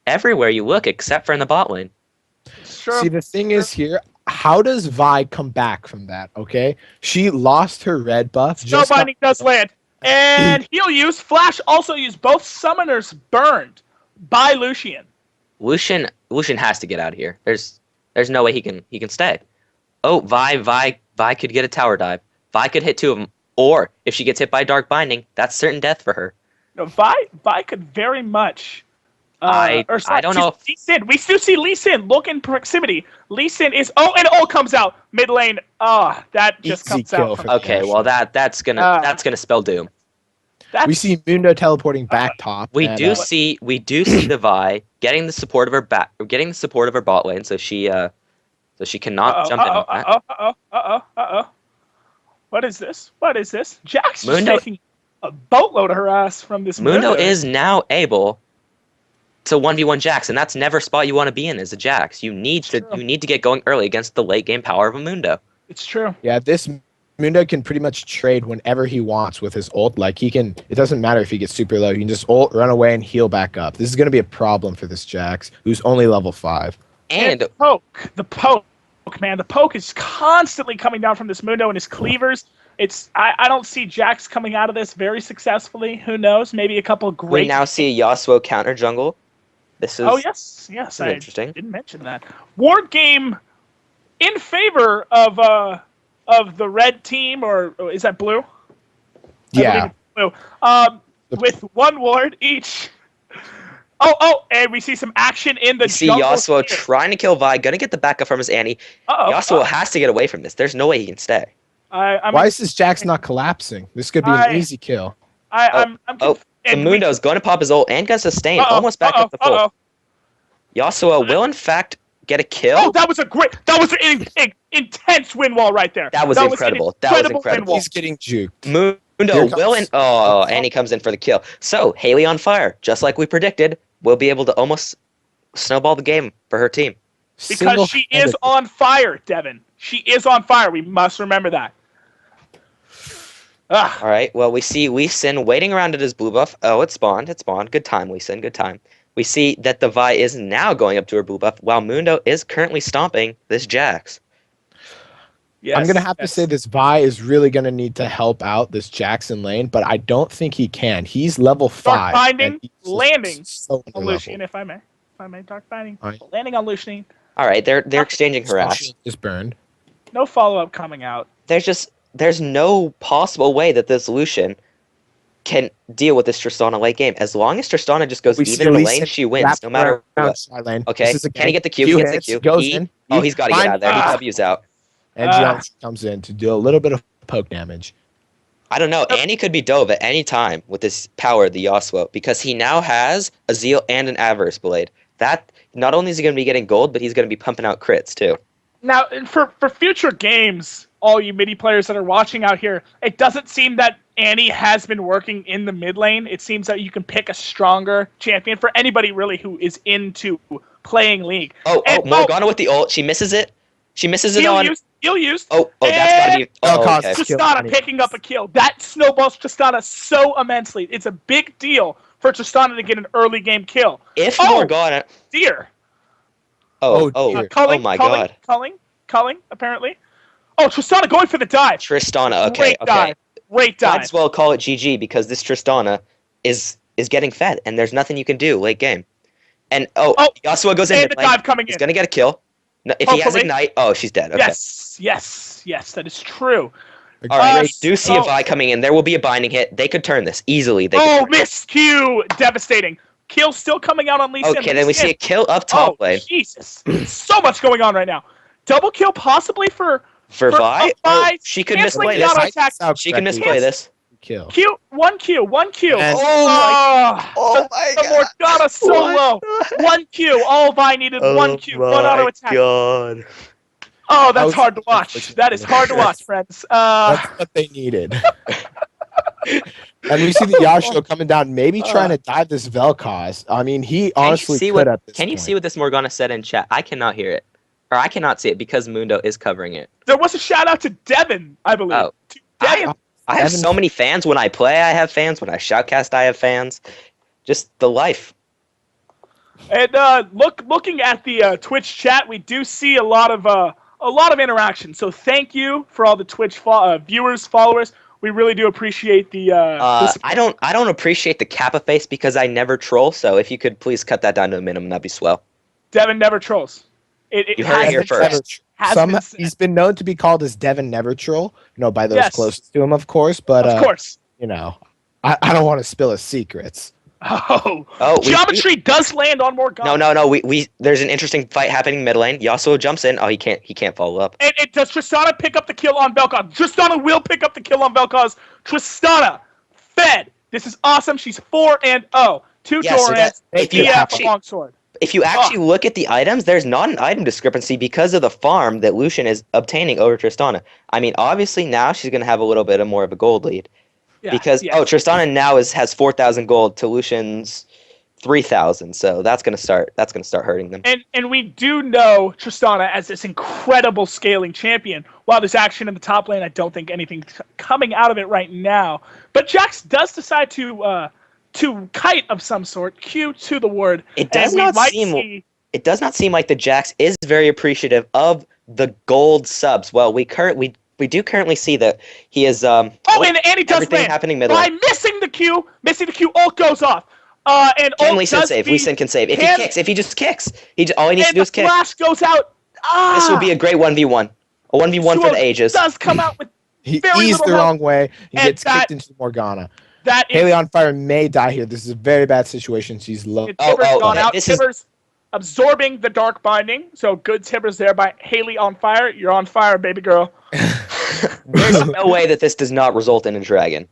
[SPEAKER 4] everywhere you look, except for in the bot lane.
[SPEAKER 5] Sure. See, the thing is here, how does Vi come back from that? Okay, she lost her red buff.
[SPEAKER 6] Snowbinding does land, and he'll use Flash. Also use both summoners burned by Lucian.
[SPEAKER 4] Lucian has to get out of here. There's no way he can stay. Oh, Vi could get a tower dive. Vi could hit 2 of them. Or, if she gets hit by Dark Binding, that's certain death for her.
[SPEAKER 6] No, Vi could very much.
[SPEAKER 4] I don't know if...
[SPEAKER 6] Lee Sin. We still see Lee Sin. Look in proximity. Lee Sin is... Oh, and ult comes out. Mid lane. That just
[SPEAKER 5] Easy
[SPEAKER 6] comes
[SPEAKER 5] kill
[SPEAKER 6] out.
[SPEAKER 5] for
[SPEAKER 4] Okay, well, that's gonna spell doom.
[SPEAKER 5] We see Mundo teleporting back top.
[SPEAKER 4] We do see the Vi getting the support of her bot lane, so she cannot jump in with that.
[SPEAKER 6] What is this? Jax just
[SPEAKER 4] Mundo-
[SPEAKER 6] taking a boatload of her ass from this
[SPEAKER 4] Mundo is now able to 1v1 Jax, and that's never a spot you want to be in as a Jax. You need to get going early against the late game power of a Mundo.
[SPEAKER 6] It's true.
[SPEAKER 5] Yeah, this Mundo can pretty much trade whenever he wants with his ult. Like he can, it doesn't matter if he gets super low. He can just ult, run away, and heal back up. This is going to be a problem for this Jax, who's only level 5.
[SPEAKER 4] And
[SPEAKER 6] the poke, man, the poke is constantly coming down from this Mundo and his cleavers. I don't see Jax coming out of this very successfully. Who knows? Maybe a couple great.
[SPEAKER 4] we now see Yasuo counter jungle. This is
[SPEAKER 6] yes, I
[SPEAKER 4] interesting.
[SPEAKER 6] didn't mention that. Ward game in favor of the red team, or is that blue?
[SPEAKER 5] Yeah.
[SPEAKER 6] Blue. With 1 ward each. And we see some action in the
[SPEAKER 4] see
[SPEAKER 6] jungle
[SPEAKER 4] Yasuo
[SPEAKER 6] here.
[SPEAKER 4] trying to kill Vi, gonna get the backup from his Annie. Yasuo has to get away from this. There's no way he can stay.
[SPEAKER 5] Why is this Jax not collapsing? This could be an easy kill.
[SPEAKER 4] The Mundo's going to pop his ult and gonna sustain, almost back up the full. Yasuo will in fact get a kill.
[SPEAKER 6] Oh, that was an intense win wall right there.
[SPEAKER 4] That was incredible.
[SPEAKER 5] He's getting juked.
[SPEAKER 4] Mundo will and he comes in for the kill. So Haley on fire, just like we predicted, will be able to almost snowball the game for her team.
[SPEAKER 6] Because she is on fire, Devin. She is on fire. We must remember that.
[SPEAKER 4] All right. Well, we see Lee Sin waiting around at his blue buff. Oh, it spawned. Good time, Lee Sin. Good time. We see that the Vi is now going up to her blue buff, while Mundo is currently stomping this Jax.
[SPEAKER 5] Yes, I'm going to have to say this Vi is really going to need to help out this Jackson lane, but I don't think he can. He's level 5.
[SPEAKER 6] Dark Binding, landing
[SPEAKER 5] so
[SPEAKER 6] on Lucian, if I may. Dark Binding,
[SPEAKER 5] right.
[SPEAKER 6] landing on Lucian.
[SPEAKER 4] All right, they're exchanging harass.
[SPEAKER 5] Just burned.
[SPEAKER 6] No follow-up coming out.
[SPEAKER 4] There's no possible way that this Lucian can deal with this Tristana late game. As long as Tristana just goes even in the lane, she wins, no matter what. Okay, can he get the Q? He gets the Q.
[SPEAKER 5] Goes in.
[SPEAKER 4] He's got to get out of there. He W's out.
[SPEAKER 5] And Gian comes in to do a little bit of poke damage.
[SPEAKER 4] I don't know. Annie could be dove at any time with this power of the Yasuo, because he now has a Zeal and an Avarice Blade. That not only is he going to be getting gold, but he's going to be pumping out crits too.
[SPEAKER 6] Now, for future games, all you midi players that are watching out here, it doesn't seem that Annie has been working in the mid lane. It seems that you can pick a stronger champion for anybody really who is into playing League.
[SPEAKER 4] Morgana with the ult. She misses it. She misses it on...
[SPEAKER 6] Heal used.
[SPEAKER 4] Oh, that's gotta be...
[SPEAKER 6] Okay. Tristana picking up a kill. That snowballs Tristana so immensely. It's a big deal for Tristana to get an early game kill.
[SPEAKER 4] If Morgana...
[SPEAKER 6] Dear.
[SPEAKER 4] Oh my god.
[SPEAKER 6] Culling, apparently. Oh, Tristana going for the dive.
[SPEAKER 4] Tristana, okay.
[SPEAKER 6] Great dive.
[SPEAKER 4] Might as well call it GG, because this Tristana is getting fed, and there's nothing you can do late game. And Yasuo goes in.
[SPEAKER 6] And the dive coming in.
[SPEAKER 4] He's gonna get a kill. No, if he has Ignite, she's dead. Okay.
[SPEAKER 6] Yes, that is true.
[SPEAKER 4] Alright, we do see a Vi coming in. There will be a binding hit. They could turn this easily.
[SPEAKER 6] Miss Q! Devastating. Kill still coming out on Lee Sin.
[SPEAKER 4] Okay, then we see a kill up top lane.
[SPEAKER 6] Jesus. So much going on right now. Double kill possibly for
[SPEAKER 4] Vi? She could misplay this. She can misplay this.
[SPEAKER 5] Kill.
[SPEAKER 6] One Q.
[SPEAKER 5] And
[SPEAKER 4] my god.
[SPEAKER 6] Morgana solo. 1 Q. All Vi needed 1 Q. 1 auto attack.
[SPEAKER 4] God.
[SPEAKER 6] Oh, that's hard to watch. That is hard to watch, friends.
[SPEAKER 5] That's what they needed. And we see the Yasuo coming down, maybe trying to dive this Vel'Koz. I mean, he honestly could at this
[SPEAKER 4] Can you
[SPEAKER 5] point.
[SPEAKER 4] see what this Morgana said in chat? I cannot hear it. Or I cannot see it because Mundo is covering it.
[SPEAKER 6] There was a shout out to Devin, I believe.
[SPEAKER 4] Oh.
[SPEAKER 6] To Devin.
[SPEAKER 4] I have so many fans. When I play, I have fans. When I shoutcast, I have fans. Just the life.
[SPEAKER 6] And looking at the Twitch chat, we do see a lot of interaction. So thank you for all the Twitch viewers, followers. We really do appreciate the.
[SPEAKER 4] I don't appreciate the Kappa face because I never troll. So if you could please cut that down to a minimum, that'd be swell.
[SPEAKER 6] Devin never trolls.
[SPEAKER 4] You heard it here first.
[SPEAKER 5] He's been known to be called as Devin Nevertroll, by those
[SPEAKER 6] Yes.
[SPEAKER 5] closest to him, of course. But
[SPEAKER 6] Of course.
[SPEAKER 5] I don't want to spill his secrets.
[SPEAKER 6] Oh, Geometry does land on Morgana.
[SPEAKER 4] No. We there's an interesting fight happening mid lane. Yasuo jumps in. Oh, he can't follow up.
[SPEAKER 6] And does Tristana pick up the kill on Vel'Koz? Tristana will pick up the kill on Vel'Koz. Tristana fed. This is awesome. She's 4-0. 2 Torrents.
[SPEAKER 4] If you actually look at the items, there's not an item discrepancy because of the farm that Lucian is obtaining over Tristana. I mean, obviously now she's gonna have a little bit more of a gold lead. Yeah, because Tristana now has 4,000 gold to Lucian's 3,000, so that's gonna start hurting them.
[SPEAKER 6] And we do know Tristana as this incredible scaling champion. While there's action in the top lane, I don't think anything's coming out of it right now. But Jax does decide to kite of some sort, Q to the word.
[SPEAKER 4] It does not seem like the Jax is very appreciative of the gold subs. Well, we do currently see that he is
[SPEAKER 6] and he does
[SPEAKER 4] everything
[SPEAKER 6] land.
[SPEAKER 4] happening middle.
[SPEAKER 6] By missing the Q, ult goes off. And
[SPEAKER 4] Can
[SPEAKER 6] ult
[SPEAKER 4] Lee Sin
[SPEAKER 6] does
[SPEAKER 4] save?
[SPEAKER 6] the-
[SPEAKER 4] Lee Sin can save. If he just kicks, all he needs to
[SPEAKER 6] and
[SPEAKER 4] do is
[SPEAKER 6] the
[SPEAKER 4] kick.
[SPEAKER 6] flash goes out.
[SPEAKER 4] This would be a great 1v1. A 1v1 for the ages.
[SPEAKER 6] Does come out with
[SPEAKER 5] He
[SPEAKER 6] very
[SPEAKER 5] eased
[SPEAKER 6] little
[SPEAKER 5] the
[SPEAKER 6] help.
[SPEAKER 5] wrong way. He
[SPEAKER 6] And
[SPEAKER 5] gets kicked into Morgana.
[SPEAKER 6] That is
[SPEAKER 5] Haley on Fire may die here. This is a very bad situation. She's low.
[SPEAKER 6] Tibbers gone out.
[SPEAKER 4] this is-
[SPEAKER 6] Tibbers absorbing the dark binding. So good Tibbers there by Haley on fire. You're on fire, baby girl.
[SPEAKER 4] There's no way that this does not result in a dragon.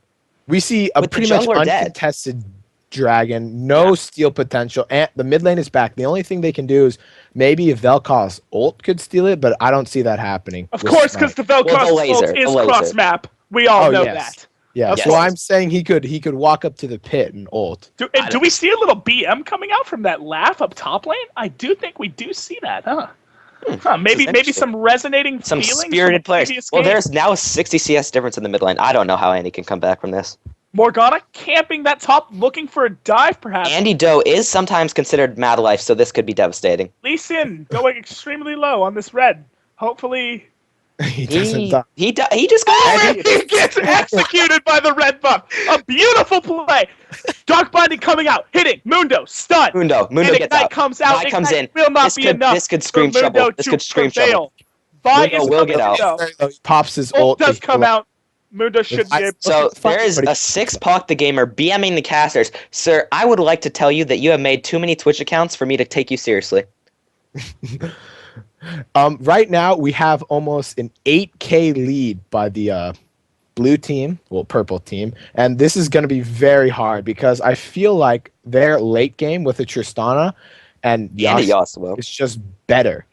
[SPEAKER 5] We see a
[SPEAKER 4] With the
[SPEAKER 5] pretty much
[SPEAKER 4] jungler dead.
[SPEAKER 5] uncontested dragon, no steal potential, and the mid lane is back. The only thing they can do is maybe if Vel'Koz ult could steal it, but I don't see that happening.
[SPEAKER 6] Of course, because the Vel'Koz ult is cross map. We all know that.
[SPEAKER 5] Yeah,
[SPEAKER 6] Of
[SPEAKER 5] so
[SPEAKER 6] course.
[SPEAKER 5] I'm saying he could walk up to the pit and ult.
[SPEAKER 6] Do we see a little BM coming out from that laugh up top lane? I do think we do see that, huh? Maybe some resonating
[SPEAKER 4] Some
[SPEAKER 6] feelings
[SPEAKER 4] spirited
[SPEAKER 6] from the
[SPEAKER 4] players.
[SPEAKER 6] previous
[SPEAKER 4] Well,
[SPEAKER 6] game.
[SPEAKER 4] there's now a 60 CS difference in the mid lane. I don't know how Andy can come back from this.
[SPEAKER 6] Morgana camping that top, looking for a dive, perhaps.
[SPEAKER 4] Andy Doe is sometimes considered mad life, so this could be devastating.
[SPEAKER 6] Lee Sin going extremely low on this red. Hopefully,
[SPEAKER 5] He doesn't die.
[SPEAKER 4] He just got
[SPEAKER 6] he gets executed by the red buff. A beautiful play. Dark binding coming out, hitting Mundo, stun.
[SPEAKER 4] Mundo
[SPEAKER 6] and
[SPEAKER 4] gets
[SPEAKER 6] Ignite
[SPEAKER 4] out.
[SPEAKER 6] comes out.
[SPEAKER 4] Vi comes in.
[SPEAKER 6] Will not
[SPEAKER 4] This
[SPEAKER 6] be
[SPEAKER 4] could-
[SPEAKER 6] enough.
[SPEAKER 4] this could scream
[SPEAKER 6] for Mundo
[SPEAKER 4] trouble. This
[SPEAKER 6] to
[SPEAKER 4] could scream
[SPEAKER 6] prevail. Vi
[SPEAKER 4] Mundo
[SPEAKER 6] is
[SPEAKER 4] will
[SPEAKER 6] coming
[SPEAKER 4] get out.
[SPEAKER 6] to go.
[SPEAKER 5] He pops his
[SPEAKER 6] Ult
[SPEAKER 5] ult.
[SPEAKER 6] does come out. Mundo should be able
[SPEAKER 4] So
[SPEAKER 5] Fuck,
[SPEAKER 4] there is
[SPEAKER 5] buddy.
[SPEAKER 4] a 6 the gamer BMing the casters. Sir, I would like to tell you that you have made too many Twitch accounts for me to take you seriously.
[SPEAKER 5] Right now we have almost an 8K lead by the blue team, purple team, and this is going to be very hard because I feel like their late game with the Tristana and
[SPEAKER 4] Yasuo.
[SPEAKER 5] is just better.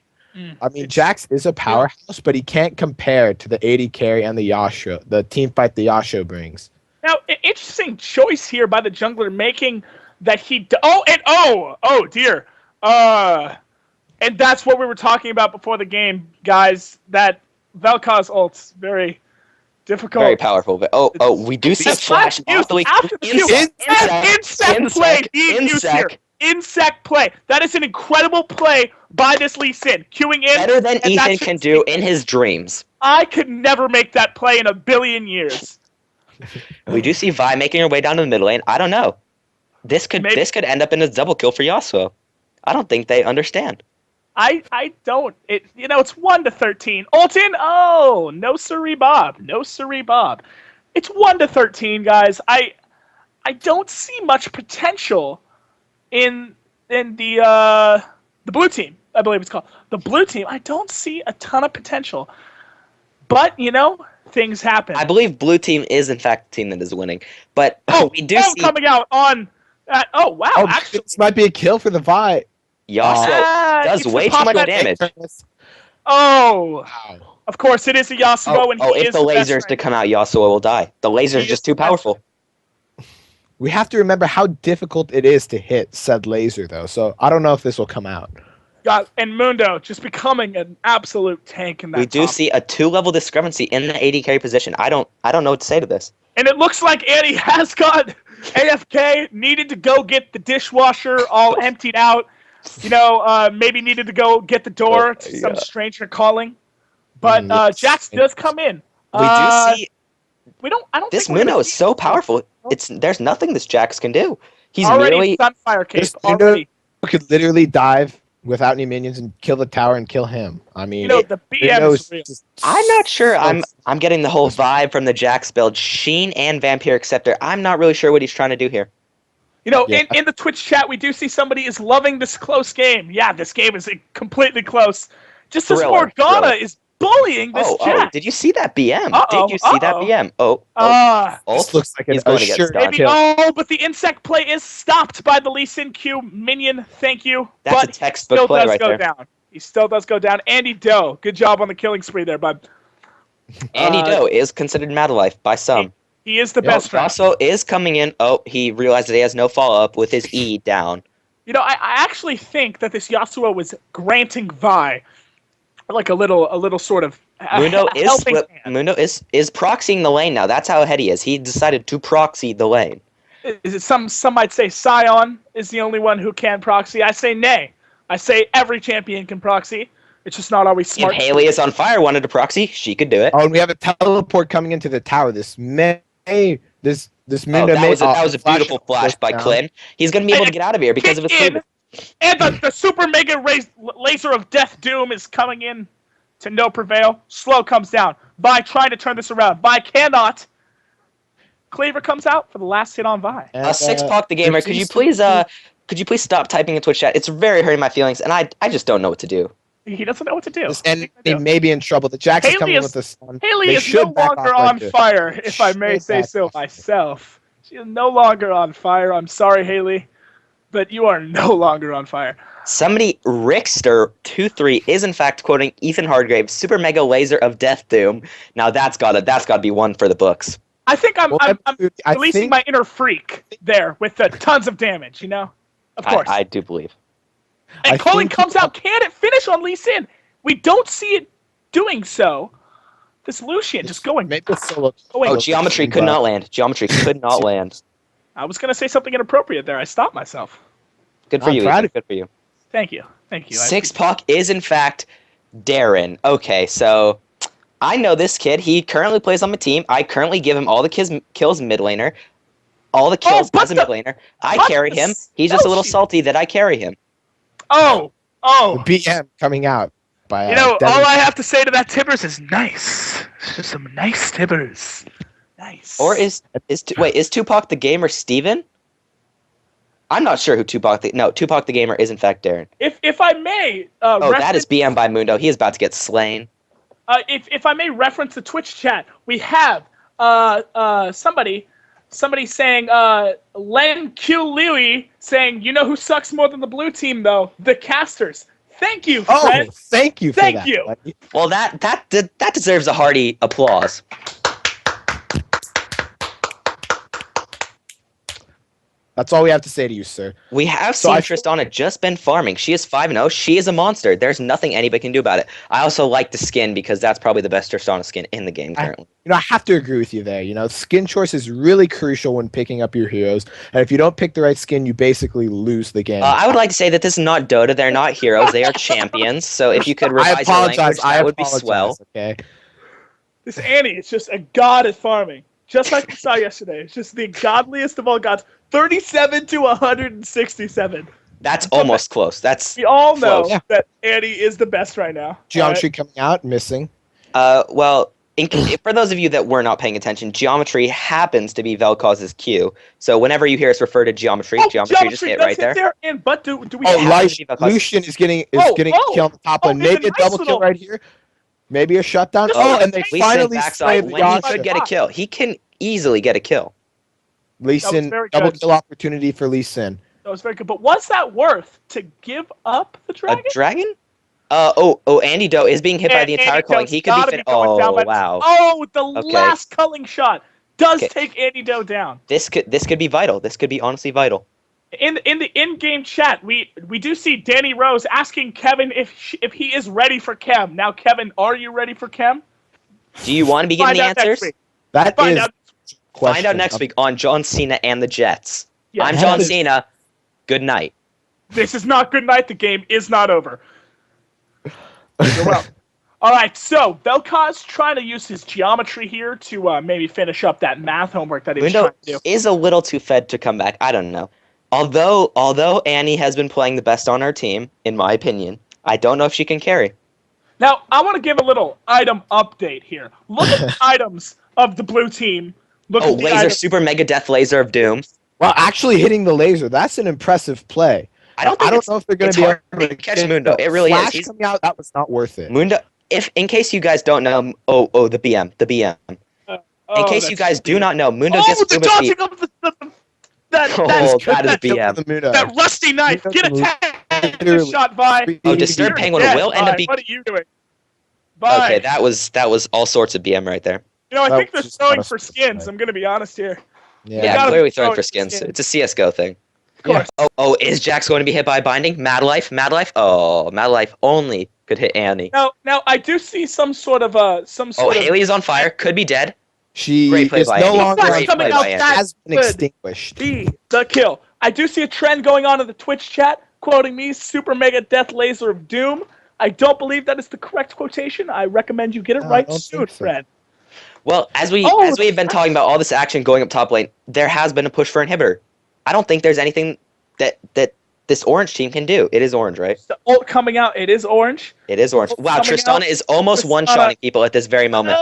[SPEAKER 5] I mean, Jax is a powerhouse, but he can't compare to the 80 carry and the Yasuo, the team fight the Yasuo brings.
[SPEAKER 6] Now, interesting choice here by the jungler, making that he. Oh dear. And that's what we were talking about before the game, guys. That Vel'Koz ult's very difficult.
[SPEAKER 4] Very powerful. We do see a flash off the weak.
[SPEAKER 6] After the insect play being used here. Insect play. That is an incredible play by this Lee Sin. Queuing in.
[SPEAKER 4] Better than
[SPEAKER 6] and
[SPEAKER 4] Ethan can do in his dreams.
[SPEAKER 6] I could never make that play in a billion years.
[SPEAKER 4] We do see Vi making her way down to the mid lane. I don't know. This could end up in a double kill for Yasuo. I don't think they understand.
[SPEAKER 6] I don't. It's 1-13. Ultin, oh, no siree Bob. No siree Bob. It's 1-13, guys. I don't see much potential in the blue team, I believe it's called. The blue team, I don't see a ton of potential. But, things happen.
[SPEAKER 4] I believe blue team is in fact the team that is winning. But we do see
[SPEAKER 6] coming out on wow, actually
[SPEAKER 5] This might be a kill for the Vi.
[SPEAKER 4] Yasuo does
[SPEAKER 6] it's
[SPEAKER 4] way
[SPEAKER 6] a
[SPEAKER 4] too much
[SPEAKER 6] pop-up
[SPEAKER 4] damage.
[SPEAKER 6] Oh,
[SPEAKER 5] Wow.
[SPEAKER 6] of course it is a Yasuo and he
[SPEAKER 4] if
[SPEAKER 6] is
[SPEAKER 4] the
[SPEAKER 6] best
[SPEAKER 4] lasers to
[SPEAKER 6] rank.
[SPEAKER 4] come out, Yasuo will die. The laser is
[SPEAKER 6] He
[SPEAKER 4] just
[SPEAKER 6] is
[SPEAKER 4] too
[SPEAKER 6] the best.
[SPEAKER 4] powerful.
[SPEAKER 5] We have to remember how difficult it is to hit said laser, though. So I don't know if this will come out.
[SPEAKER 6] God, and Mundo just becoming an absolute tank in that
[SPEAKER 4] We do
[SPEAKER 6] top.
[SPEAKER 4] see a 2-level discrepancy in the AD carry position. I don't know what to say to this.
[SPEAKER 6] And it looks like Annie has got AFK, needed to go get the dishwasher all emptied out. Maybe needed to go get the door to some stranger calling. But
[SPEAKER 5] Yes.
[SPEAKER 6] Jax does come in.
[SPEAKER 4] We do see
[SPEAKER 6] I don't
[SPEAKER 4] this
[SPEAKER 6] think we're gonna
[SPEAKER 4] Mundo is
[SPEAKER 6] see
[SPEAKER 4] so
[SPEAKER 6] it.
[SPEAKER 4] powerful. There's nothing this Jax can do. He's
[SPEAKER 6] Already
[SPEAKER 4] really
[SPEAKER 6] Sunfire Cape.
[SPEAKER 5] This Mundo
[SPEAKER 6] Already.
[SPEAKER 5] could literally dive without any minions and kill the tower and kill him. I mean,
[SPEAKER 6] the BM is real.
[SPEAKER 4] I'm not sure. I'm getting the whole vibe from the Jax build. Sheen and Vampiric Scepter. I'm not really sure what he's trying to do here.
[SPEAKER 5] Yeah.
[SPEAKER 6] In the Twitch chat, we do see somebody is loving this close game. Yeah, this game is completely close. Just as Morgana is bullying this Jax.
[SPEAKER 4] Did you see that BM?
[SPEAKER 6] Uh-oh,
[SPEAKER 4] Did you see that BM?
[SPEAKER 5] This looks like
[SPEAKER 4] he's
[SPEAKER 5] a
[SPEAKER 4] going to get
[SPEAKER 5] sure
[SPEAKER 4] stunned.
[SPEAKER 5] kill.
[SPEAKER 6] But the insect play is stopped by the Lee Sin Q minion. Thank you.
[SPEAKER 4] That's
[SPEAKER 6] but
[SPEAKER 4] a textbook play right there.
[SPEAKER 6] down. He still does go down. Andy Doe, good job on the killing spree there, bud.
[SPEAKER 4] Andy Doe is considered mad life by some.
[SPEAKER 6] He is the best friend.
[SPEAKER 4] Also is coming in. Oh, he realized that he has no follow-up with his E down.
[SPEAKER 6] I actually think that this Yasuo was granting Vi like a little sort of
[SPEAKER 4] Mundo is
[SPEAKER 6] helping hand.
[SPEAKER 4] Mundo is proxying the lane now. That's how ahead he is. He decided to proxy the lane.
[SPEAKER 6] Is it some might say Sion is the only one who can proxy? I say nay. I say every champion can proxy. It's just not always smart.
[SPEAKER 4] If Haley is on fire, wanted to proxy, she could do it.
[SPEAKER 5] Oh, and we have a teleport coming into the tower. This Mundo
[SPEAKER 4] that was a beautiful flash by Clint. He's going to be able to get out of here because of his cleavage.
[SPEAKER 6] And the super mega laser of death doom is coming in to no prevail. Slow comes down. Vi trying to turn this around. Vi cannot. Cleaver comes out for the last hit on Vi.
[SPEAKER 4] Six Pac the gamer, could you please stop typing in Twitch chat? It's very hurting my feelings, and I just don't know what to do.
[SPEAKER 6] He doesn't know what to do.
[SPEAKER 5] And he may be in trouble. The Jax is coming with the sun.
[SPEAKER 6] Haley is no longer on fire, if I may say so myself. She is no longer on fire. I'm sorry, Haley, but you are no longer on fire.
[SPEAKER 4] Somebody, Rickster23, is in fact quoting Ethan Hardgrave's Super Mega Laser of Death Doom. Now that's gotta be one for the books.
[SPEAKER 6] I think I'm releasing my inner freak there with the tons of damage, Of course.
[SPEAKER 4] I do believe.
[SPEAKER 6] And Culling comes out. Can it finish on Lee Sin? We don't see it doing so. This Lucian just going.
[SPEAKER 4] Geometry could not land. Geometry could not land.
[SPEAKER 6] I was going to say something inappropriate there. I stopped myself.
[SPEAKER 4] Good for you, Ethan. Good for you.
[SPEAKER 6] Thank you.
[SPEAKER 4] Six Pac is, in fact, Darren. Okay, so I know this kid. He currently plays on my team. I currently give him all the kills mid laner. All the kills as a mid laner. I carry him. He's just a little salty that I carry him.
[SPEAKER 6] Oh!
[SPEAKER 5] The BM coming out by
[SPEAKER 6] all I have to say to that Tibbers is nice. It's just some nice Tibbers. Nice.
[SPEAKER 4] Or is Tupac the gamer Steven? I'm not sure who Tupac the gamer is in fact Darren.
[SPEAKER 6] If I may
[SPEAKER 4] that is BM by Mundo. He is about to get slain.
[SPEAKER 6] If I may reference the Twitch chat, we have somebody saying, Len Q. Louie saying, you know who sucks more than the blue team, though? The casters. Thank you, Fred.
[SPEAKER 5] Thank you for
[SPEAKER 6] that.
[SPEAKER 5] Thank
[SPEAKER 6] you.
[SPEAKER 5] Buddy.
[SPEAKER 4] Well, that deserves a hearty applause.
[SPEAKER 5] That's all we have to say to you, sir.
[SPEAKER 4] We have seen Tristana just been farming. She is 5-0. She is a monster. There's nothing anybody can do about it. I also like the skin because that's probably the best Tristana skin in the game currently.
[SPEAKER 5] I have to agree with you there. Skin choice is really crucial when picking up your heroes. And if you don't pick the right skin, you basically lose the game.
[SPEAKER 4] I would like to say that this is not Dota. They're not heroes. They are champions. So if you could revise your language, that would be swell.
[SPEAKER 5] Okay.
[SPEAKER 6] This Annie is just a god at farming. Just like we saw yesterday. It's just the godliest of all gods. 37 to 167.
[SPEAKER 4] That's almost close.
[SPEAKER 6] We all know that Annie is the best right now.
[SPEAKER 5] Geometry coming out, missing.
[SPEAKER 4] For those of you that were not paying attention, Geometry happens to be Vel'Koz's Q. So whenever you hear us refer to Geometry, Geometry just hit right there.
[SPEAKER 6] But do we
[SPEAKER 5] Lucian is getting killed on the top lane. Maybe a double kill right here. Maybe a shutdown.
[SPEAKER 4] And they finally saved the Yasha. He could get a kill. He can easily get a kill.
[SPEAKER 5] Lee Sin, double kill opportunity for Lee Sin.
[SPEAKER 6] That was very good. But was that worth to give up the dragon?
[SPEAKER 4] A dragon? Andy Doe is being hit by the entire culling. He could be fit. Wow.
[SPEAKER 6] Last culling shot does take Andy Doe down.
[SPEAKER 4] This could be vital. This could be honestly vital.
[SPEAKER 6] In the in-game chat, we do see Danny Rose asking Kevin if he is ready for Chem. Now, Kevin, are you ready for Chem?
[SPEAKER 4] Do you want to be given the answers?
[SPEAKER 5] Find
[SPEAKER 4] out next week on John Cena and the Jets.
[SPEAKER 6] Yeah,
[SPEAKER 4] I'm John Cena. Good night.
[SPEAKER 6] This is not good night. The game is not over. Well, all right. So Vel'Koz trying to use his geometry here to maybe finish up that math homework that he was trying to do.
[SPEAKER 4] Is a little too fed to come back. I don't know. Although Annie has been playing the best on our team, in my opinion, I don't know if she can carry.
[SPEAKER 6] Now, I want to give a little item update here. Look at the items of the blue team. Look
[SPEAKER 4] Oh,
[SPEAKER 6] at the
[SPEAKER 4] laser,
[SPEAKER 6] items.
[SPEAKER 4] super mega death laser of doom.
[SPEAKER 5] Well, actually hitting the laser, that's an impressive play.
[SPEAKER 4] I don't
[SPEAKER 5] know if they're going
[SPEAKER 4] it's
[SPEAKER 5] to be
[SPEAKER 4] hard
[SPEAKER 5] able
[SPEAKER 4] to catch Mundo.
[SPEAKER 5] no,
[SPEAKER 4] It really is.
[SPEAKER 5] Flash
[SPEAKER 4] He's
[SPEAKER 5] coming out, that was not worth it.
[SPEAKER 4] Mundo. If in case you guys don't know, the BM. In case you guys do not know, Mundo gets
[SPEAKER 6] the
[SPEAKER 4] movement speed.
[SPEAKER 6] dodging of that
[SPEAKER 4] That is BM.
[SPEAKER 6] that rusty knife. Get attacked.
[SPEAKER 5] Literally.
[SPEAKER 6] Shot by.
[SPEAKER 4] Oh, Disturbed Penguin
[SPEAKER 6] Dead.
[SPEAKER 4] will end up being.
[SPEAKER 6] What are you doing? Bye.
[SPEAKER 4] Okay, that was all sorts of BM right there.
[SPEAKER 6] You know, I
[SPEAKER 5] That
[SPEAKER 6] think they're
[SPEAKER 5] was just
[SPEAKER 6] throwing
[SPEAKER 5] not a
[SPEAKER 6] for
[SPEAKER 5] surprise.
[SPEAKER 6] skins. I'm gonna be honest here.
[SPEAKER 4] Yeah,
[SPEAKER 6] gotta
[SPEAKER 4] clearly
[SPEAKER 6] be
[SPEAKER 4] throwing
[SPEAKER 6] throwing
[SPEAKER 4] for
[SPEAKER 6] for
[SPEAKER 4] skins.
[SPEAKER 6] skins.
[SPEAKER 4] It's a CS:GO thing.
[SPEAKER 6] Of course.
[SPEAKER 4] Oh, is Jax going to be hit by binding? Mad Life? Oh, Mad Life only could hit Annie.
[SPEAKER 6] Now I do see some sort of
[SPEAKER 4] Oh,
[SPEAKER 6] of
[SPEAKER 4] Haley is on fire. Could be dead.
[SPEAKER 5] She
[SPEAKER 4] Great play
[SPEAKER 5] is
[SPEAKER 4] by
[SPEAKER 5] no
[SPEAKER 4] Andy.
[SPEAKER 5] longer
[SPEAKER 6] Great
[SPEAKER 5] on
[SPEAKER 6] coming
[SPEAKER 5] fire.
[SPEAKER 6] out
[SPEAKER 5] She
[SPEAKER 6] that
[SPEAKER 5] has been
[SPEAKER 6] good.
[SPEAKER 5] extinguished.
[SPEAKER 6] be the kill. I do see a trend going on in the Twitch chat, quoting me, Super Mega Death Laser of Doom. I don't believe that is the correct quotation. I recommend you get it
[SPEAKER 5] No, I
[SPEAKER 6] right
[SPEAKER 5] don't
[SPEAKER 6] soon,
[SPEAKER 5] think so.
[SPEAKER 6] friend.
[SPEAKER 4] Well, as we
[SPEAKER 6] Oh,
[SPEAKER 4] have been talking about all this action going up top lane, there has been a push for inhibitor. I don't think there's anything that this orange team can do. It is orange, right?
[SPEAKER 6] The ult coming out, it is orange.
[SPEAKER 4] It is orange. Wow,
[SPEAKER 6] Coming
[SPEAKER 4] Tristana
[SPEAKER 6] out.
[SPEAKER 4] is almost
[SPEAKER 6] Tristana.
[SPEAKER 4] one-shotting people at this very moment.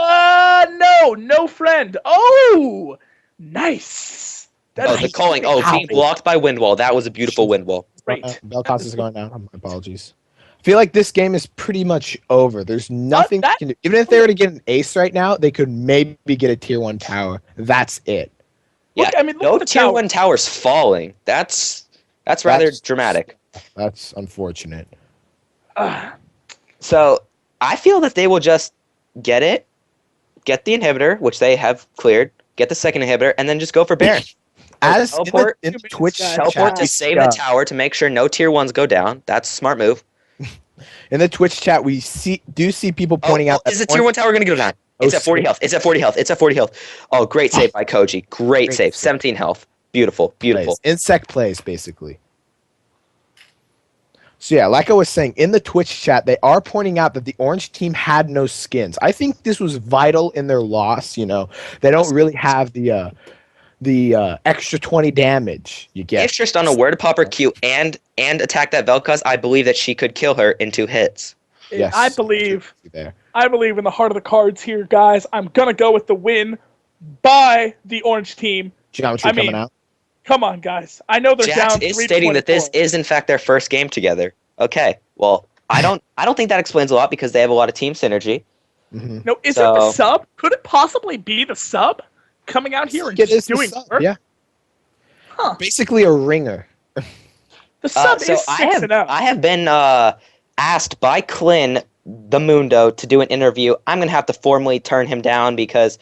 [SPEAKER 6] No friend. Oh, nice. That
[SPEAKER 4] Oh,
[SPEAKER 6] is
[SPEAKER 4] the calling. Oh, being blocked by Windwall. That was a beautiful Windwall.
[SPEAKER 6] great.
[SPEAKER 5] Bell cost is going down. My apologies. I feel like this game is pretty much over. There's nothing
[SPEAKER 6] that-
[SPEAKER 5] they can do. Even if they were to get an ace right now, they could maybe get a tier 1 tower. That's it.
[SPEAKER 4] Yeah,
[SPEAKER 6] Look, I mean, look
[SPEAKER 4] no
[SPEAKER 6] at the
[SPEAKER 4] tier
[SPEAKER 6] tower.
[SPEAKER 4] 1 towers falling. That's rather dramatic.
[SPEAKER 5] That's unfortunate.
[SPEAKER 4] So I feel that they will just get the inhibitor, which they have cleared, get the second inhibitor, and then just go for Baron.
[SPEAKER 5] As
[SPEAKER 4] teleport-
[SPEAKER 5] in the Twitch
[SPEAKER 4] Teleport
[SPEAKER 5] chat,
[SPEAKER 4] to save the tower to make sure no tier 1s go down. That's a smart move.
[SPEAKER 5] in the Twitch chat, we do see people pointing out.
[SPEAKER 4] Is the tier 1 tower going to go down? It's at 40 health. It's at 40 health. It's at 40 health. Oh, great save by Koji. Great save. 17 health. Beautiful. Beautiful.
[SPEAKER 5] Insect plays, basically. So yeah, like I was saying, in the Twitch chat, they are pointing out that the orange team had no skins. I think this was vital in their loss. You know, they don't really have the extra 20 damage you get.
[SPEAKER 4] If Tristana were to pop her Q and attack that Vel'Koz, I believe that she could kill her in 2 hits.
[SPEAKER 5] Yes,
[SPEAKER 6] I believe
[SPEAKER 5] there.
[SPEAKER 6] I believe in the heart of the cards here, guys. I'm gonna go with the win by the orange team.
[SPEAKER 5] Geometry coming out.
[SPEAKER 6] Come on, guys. I know they're
[SPEAKER 4] Jax
[SPEAKER 6] down.
[SPEAKER 4] is
[SPEAKER 6] 3 to
[SPEAKER 4] stating that this
[SPEAKER 6] 24.
[SPEAKER 4] is in fact their first game together. Okay, well, I don't think that explains a lot because they have a lot of team synergy.
[SPEAKER 5] Mm-hmm.
[SPEAKER 6] No, is it the sub? Could it possibly be the sub coming out here and
[SPEAKER 5] It is
[SPEAKER 6] just
[SPEAKER 5] the
[SPEAKER 6] doing
[SPEAKER 5] sub,
[SPEAKER 6] work?
[SPEAKER 5] yeah.
[SPEAKER 6] Huh.
[SPEAKER 5] Basically a ringer.
[SPEAKER 6] The sub
[SPEAKER 4] So
[SPEAKER 6] is 6-0.
[SPEAKER 4] I have been asked by Clin the Mundo to do an interview. I'm gonna have to formally turn him down because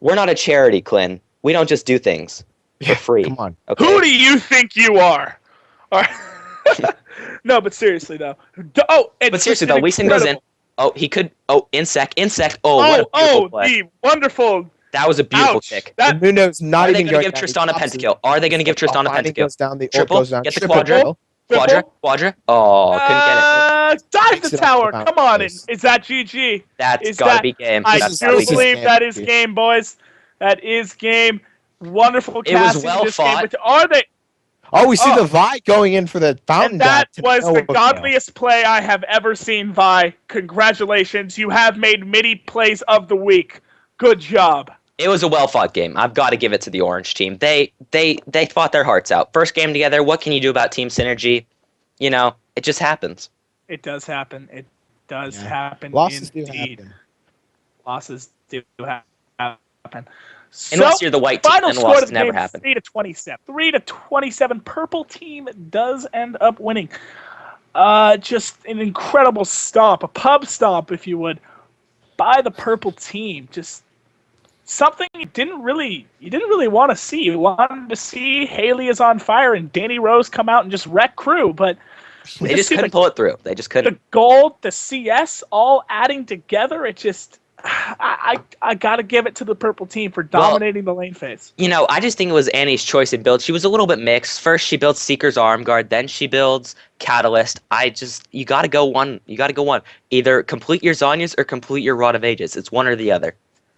[SPEAKER 4] we're not a charity, Clin. We don't just do things for free.
[SPEAKER 5] Come on.
[SPEAKER 4] Okay?
[SPEAKER 6] Who do you think you are? All right. No, but seriously though.
[SPEAKER 4] But seriously though, Lee Sin goes in. Oh, he could. Oh, insect. Oh, what a beautiful play.
[SPEAKER 6] the wonderful.
[SPEAKER 4] That was a beautiful
[SPEAKER 6] Ouch.
[SPEAKER 4] kick.
[SPEAKER 6] That
[SPEAKER 5] Mundo's not
[SPEAKER 4] Are they
[SPEAKER 5] even
[SPEAKER 4] going to
[SPEAKER 5] going
[SPEAKER 4] give
[SPEAKER 5] down.
[SPEAKER 4] Tristana a pentakill? Are they going to give Tristana a
[SPEAKER 5] Binding
[SPEAKER 4] pentakill?
[SPEAKER 5] goes down, the ult
[SPEAKER 4] Triple?
[SPEAKER 5] goes down.
[SPEAKER 4] Get the
[SPEAKER 5] Triple
[SPEAKER 4] quadra?
[SPEAKER 5] kill.
[SPEAKER 4] Quadra? Oh, couldn't get it.
[SPEAKER 6] Dive
[SPEAKER 5] Takes
[SPEAKER 6] the
[SPEAKER 5] it off
[SPEAKER 6] tower.
[SPEAKER 5] the
[SPEAKER 6] Come on.
[SPEAKER 5] bounce.
[SPEAKER 6] Is that GG?
[SPEAKER 4] That's
[SPEAKER 6] Is
[SPEAKER 4] got to
[SPEAKER 6] that-
[SPEAKER 4] be game.
[SPEAKER 6] I
[SPEAKER 4] That's
[SPEAKER 6] do
[SPEAKER 4] gotta be
[SPEAKER 5] is
[SPEAKER 4] game.
[SPEAKER 6] believe
[SPEAKER 5] game.
[SPEAKER 6] that is game, boys. That is game. Wonderful
[SPEAKER 4] It was
[SPEAKER 6] casting
[SPEAKER 4] well
[SPEAKER 6] in this
[SPEAKER 4] fought.
[SPEAKER 6] game. But are they?
[SPEAKER 5] Oh, we see
[SPEAKER 6] Oh.
[SPEAKER 5] the Vi going in for the fountain
[SPEAKER 6] And that
[SPEAKER 5] dive.
[SPEAKER 6] was the
[SPEAKER 5] No,
[SPEAKER 6] godliest play I have ever seen, Vi. Congratulations. You have made midi plays of the week. Good job.
[SPEAKER 4] It was a well-fought game. I've got to give it to the Orange team. They fought their hearts out. First game together, what can you do about team synergy? You know, it just happens.
[SPEAKER 6] It does happen. It does
[SPEAKER 5] Yeah.
[SPEAKER 6] happen.
[SPEAKER 5] Losses do
[SPEAKER 6] indeed.
[SPEAKER 5] happen.
[SPEAKER 6] Losses do happen.
[SPEAKER 4] Unless you're the white team,
[SPEAKER 6] Final
[SPEAKER 4] then
[SPEAKER 6] score
[SPEAKER 4] losses
[SPEAKER 6] of the
[SPEAKER 4] never
[SPEAKER 6] game,
[SPEAKER 4] happen.
[SPEAKER 6] 3-27. 3-27. Purple team does end up winning. Just an incredible stomp, a pub stomp, if you would, by the purple team. Just something you didn't really want to see. You wanted to see Haley is on fire and Danny Rose come out and just wreck crew, but
[SPEAKER 4] They just couldn't pull it through. They just couldn't.
[SPEAKER 6] the gold, the CS, all adding together. It just, I gotta give it to the purple team for dominating the lane phase.
[SPEAKER 4] You know, I just think it was Annie's choice in build. She was a little bit mixed. First, she builds Seeker's Arm Guard. Then she builds Catalyst. You gotta go one. You gotta go one. Either complete your Zonyas or complete your Rod of Ages. It's one or the other.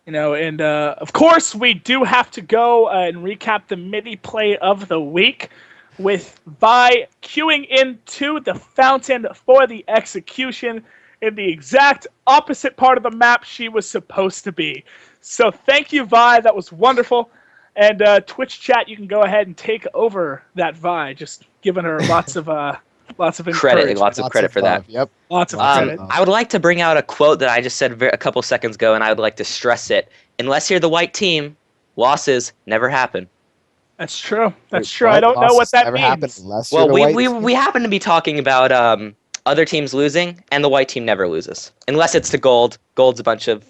[SPEAKER 6] You know, and of course we do have to go and recap the midi play of the week. with Vi queuing into the fountain for the execution in the exact opposite part of the map she was supposed to be. So thank you, Vi. That was wonderful. And Twitch chat, you can go ahead and take over that Vi. Just giving her lots of
[SPEAKER 4] Credit, lots of credit for that.
[SPEAKER 5] Yep.
[SPEAKER 6] Lots of
[SPEAKER 5] Lots
[SPEAKER 6] credit.
[SPEAKER 5] of-
[SPEAKER 4] I would like to bring out a quote that I just said a couple seconds ago, and I would like to stress it. Unless you're the white team, losses never happen.
[SPEAKER 6] That's true. That's
[SPEAKER 5] Wait,
[SPEAKER 6] true. I don't know what
[SPEAKER 5] Losses
[SPEAKER 6] that
[SPEAKER 5] never
[SPEAKER 6] means.
[SPEAKER 5] happen unless
[SPEAKER 4] Well,
[SPEAKER 5] you're the
[SPEAKER 4] we,
[SPEAKER 5] white
[SPEAKER 4] we,
[SPEAKER 5] team?
[SPEAKER 4] we happen to be talking about other teams losing, and the white team never loses. Unless it's to gold. Gold's a bunch of,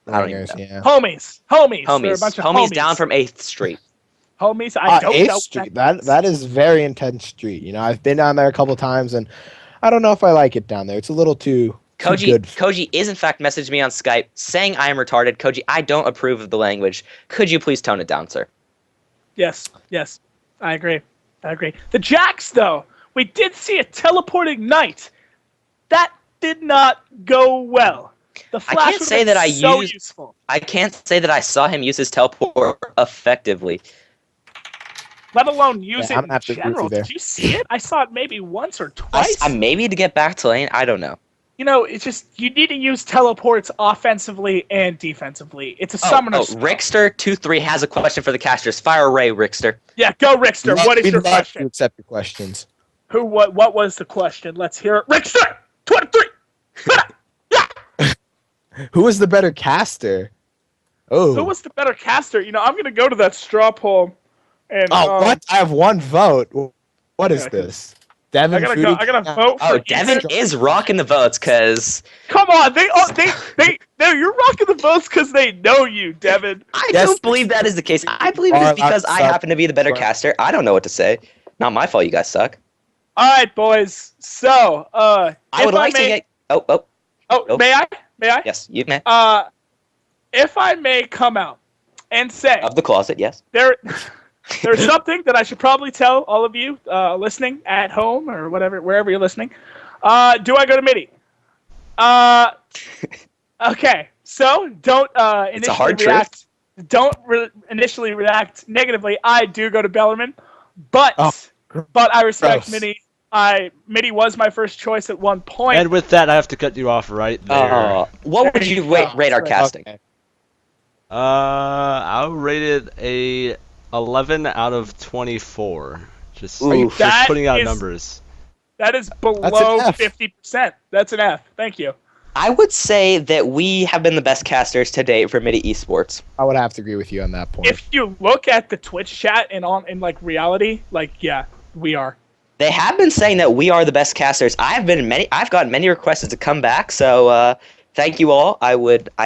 [SPEAKER 4] I don't even
[SPEAKER 5] Ringers,
[SPEAKER 4] know.
[SPEAKER 5] yeah.
[SPEAKER 6] Homies. They're a bunch of
[SPEAKER 4] Homies down from 8th Street.
[SPEAKER 6] Homies. I don't
[SPEAKER 5] 8th
[SPEAKER 6] know.
[SPEAKER 5] Street. That is very intense street. You know, I've been down there a couple times, and I don't know if I like it down there. It's a little too good.
[SPEAKER 4] Koji is in fact messaged me on Skype saying I am retarded. Koji, I don't approve of the language. Could you please tone it down, sir?
[SPEAKER 6] Yes. I agree. The Jacks, though, we did see a teleporting knight. That did not go well. The flash
[SPEAKER 4] can't say that I
[SPEAKER 6] useful.
[SPEAKER 4] I can't say that I saw him use his teleport effectively.
[SPEAKER 6] Let alone use
[SPEAKER 5] I'm
[SPEAKER 6] it
[SPEAKER 5] gonna
[SPEAKER 6] in
[SPEAKER 5] have to agree with
[SPEAKER 6] general.
[SPEAKER 5] you there.
[SPEAKER 6] Did you see it? I saw it maybe once or twice.
[SPEAKER 4] Maybe to get back to lane, I don't know.
[SPEAKER 6] You know, it's just you need to use teleports offensively and defensively. It's a summoner spell.
[SPEAKER 4] Rickster23 has a question for the casters. Fire away, Rickster.
[SPEAKER 6] Yeah, go Rickster. What is
[SPEAKER 5] We'd
[SPEAKER 6] your
[SPEAKER 5] love
[SPEAKER 6] question?
[SPEAKER 5] to accept your questions.
[SPEAKER 6] What was the question? Let's hear it. Rickster 23.
[SPEAKER 5] Who was the better caster? Oh.
[SPEAKER 6] Who was the better caster? You know, I'm gonna go to that straw poll. And
[SPEAKER 5] what? I have one vote. What is this? Devin
[SPEAKER 6] I gotta vote for
[SPEAKER 4] Devin
[SPEAKER 6] Ethan.
[SPEAKER 4] is rocking the votes because
[SPEAKER 6] Come on, you're rocking the votes because they know you, Devin.
[SPEAKER 4] I
[SPEAKER 5] Yes.
[SPEAKER 4] don't believe that is the case. I believe it's because I happen to be the better caster. I don't know what to say. Not my fault. You guys suck.
[SPEAKER 6] All right, boys. So,
[SPEAKER 4] I would like to get. Oh,
[SPEAKER 6] may I? May I?
[SPEAKER 4] yes, you may.
[SPEAKER 6] If I may come out and say
[SPEAKER 4] Of the closet, yes.
[SPEAKER 6] there's something that I should probably tell all of you listening at home or whatever, wherever you're listening. Do I go to MIDI? Okay, so don't
[SPEAKER 4] It's a hard
[SPEAKER 6] react. Don't initially react negatively. I do go to Bellarmine, but I respect
[SPEAKER 5] gross.
[SPEAKER 6] MIDI. MIDI was my first choice at one point.
[SPEAKER 2] And with that, I have to cut you off right there.
[SPEAKER 4] What would you rate our casting?
[SPEAKER 5] Okay.
[SPEAKER 2] I'll rate it a 11 out of 24. Just
[SPEAKER 6] That
[SPEAKER 2] putting out
[SPEAKER 6] is-
[SPEAKER 2] numbers.
[SPEAKER 6] That is
[SPEAKER 5] That's
[SPEAKER 6] below
[SPEAKER 5] an F.
[SPEAKER 6] 50%. That's an F. Thank you.
[SPEAKER 4] I would say that we have been the best casters to date for MIDI esports.
[SPEAKER 5] I would have to agree with you on that point.
[SPEAKER 6] If you look at the Twitch chat and in like reality, like yeah, we are.
[SPEAKER 4] They have been saying that we are the best casters. I've gotten many requests to come back, so thank you all. I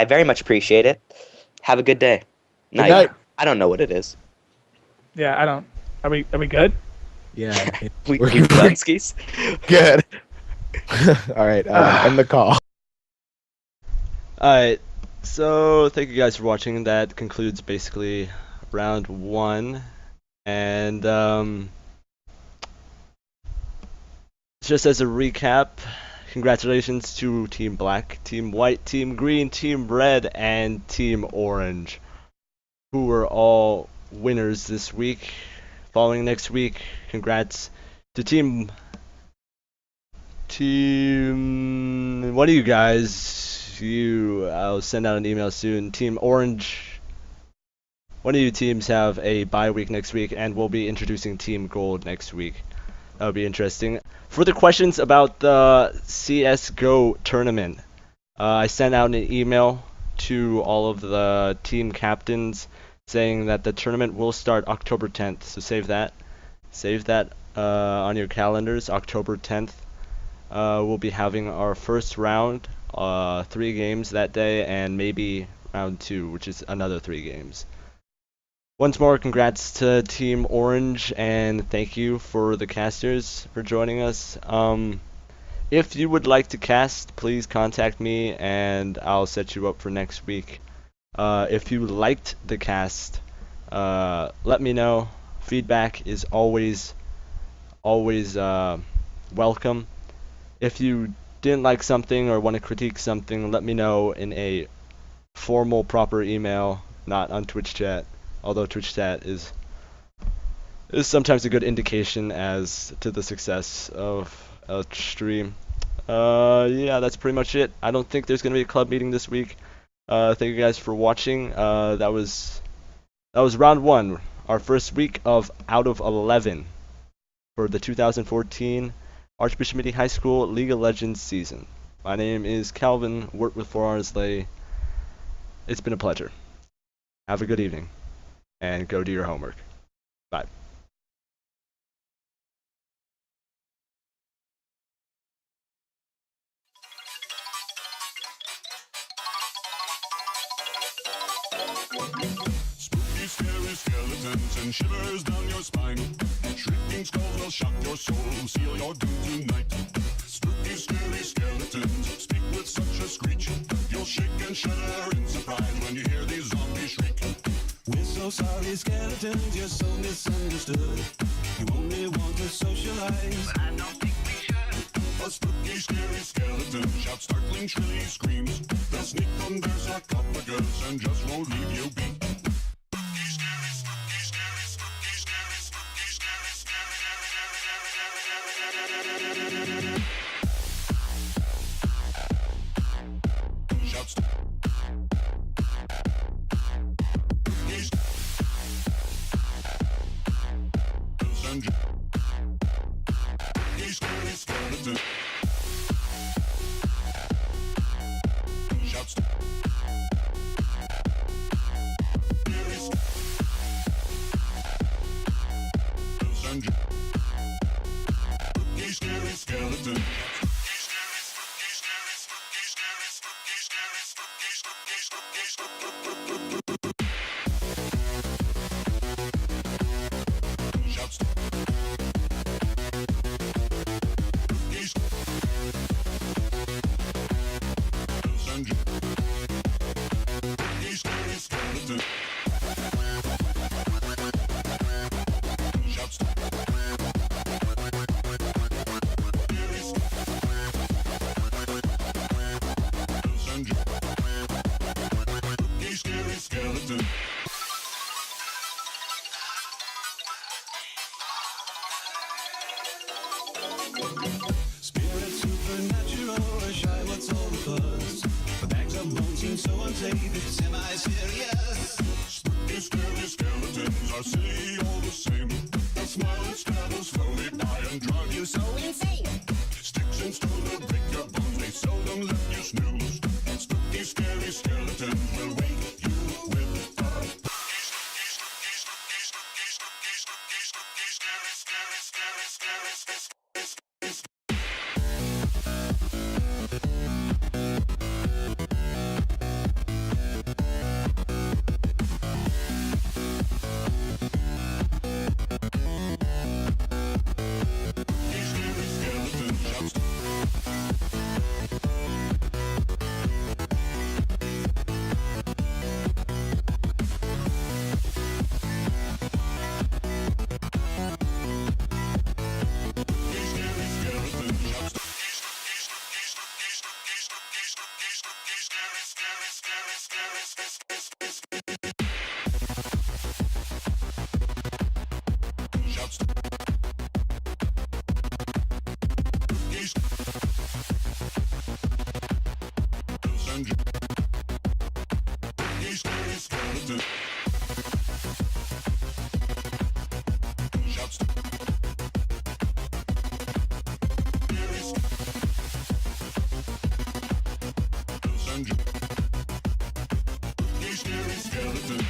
[SPEAKER 4] very much appreciate it. Have a good day.
[SPEAKER 5] Good night.
[SPEAKER 4] I don't know what it is.
[SPEAKER 6] Yeah, I don't. Are we good?
[SPEAKER 5] Yeah.
[SPEAKER 4] We
[SPEAKER 5] We're
[SPEAKER 4] Dunskies.
[SPEAKER 5] good. All right. End the call.
[SPEAKER 2] Alright, so thank you guys for watching. That concludes basically round 1. And just as a recap, congratulations to Team Black, Team White, Team Green, Team Red, and Team Orange, who were all winners this week. Following next week, congrats to Team one of you guys. I'll send out an email soon. Team Orange, one of you teams have a bye week next week, and we'll be introducing Team Gold next week. That'll be interesting. For the questions about the CS:GO tournament, I sent out an email to all of the team captains saying that the tournament will start October 10th. So save that on your calendars. October 10th. We'll be having our first round, 3 games that day, and maybe round 2, which is another 3 games. Once more, congrats to Team Orange, and thank you for the casters for joining us. If you would like to cast, please contact me, and I'll set you up for next week. If you liked the cast, let me know. Feedback is always welcome. If you didn't like something or want to critique something, let me know in a formal, proper email, not on Twitch chat. Although Twitch chat is is sometimes a good indication as to the success of a stream. Yeah, that's pretty much it. I don't think there's gonna be a club meeting this week. Thank you guys for watching. That was round 1, our first week of out of 11 for the 2014 Archbishop Meeting High School League of Legends season. My name is Calvin, work with 4 Hours Lay. It's been a pleasure. Have a good evening, and go do your homework. Bye.
[SPEAKER 7] Spooky, scary skeletons and shivers down your spine. Shrieking skulls will shock your soul, seal your doom tonight. Spooky, scary skeletons speak with such a screech. You'll shake and shudder in surprise when you hear these zombies shriek. We're so sorry, skeletons, you're so misunderstood. You only want to socialize, but I don't think we should. A spooky, scary skeleton shouts startling, shrilly screams. They'll sneak under sarcophagus and just won't leave you be. Shouts scary skeleton. Shouts scary skeleton. Shouts scary skeleton. Shouts scary skeleton. Spirit supernatural, or shy, what's all the buzz? The bags of bones seem so unsafe, it's semi-serious. Spooky, scary skeletons are silly all the same. They'll smile and scabble slowly by and drive you so insane. Sticks and stones will break your bones, they seldom let you snooze. Spooky, scary skeletons will wake you with a skeleton. Shouts scary skeleton. Shouts scary skeleton. Shouts scary skeleton.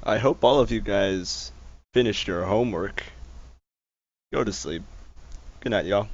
[SPEAKER 2] I hope all of you guys finished your homework. Go to sleep. Good night, y'all.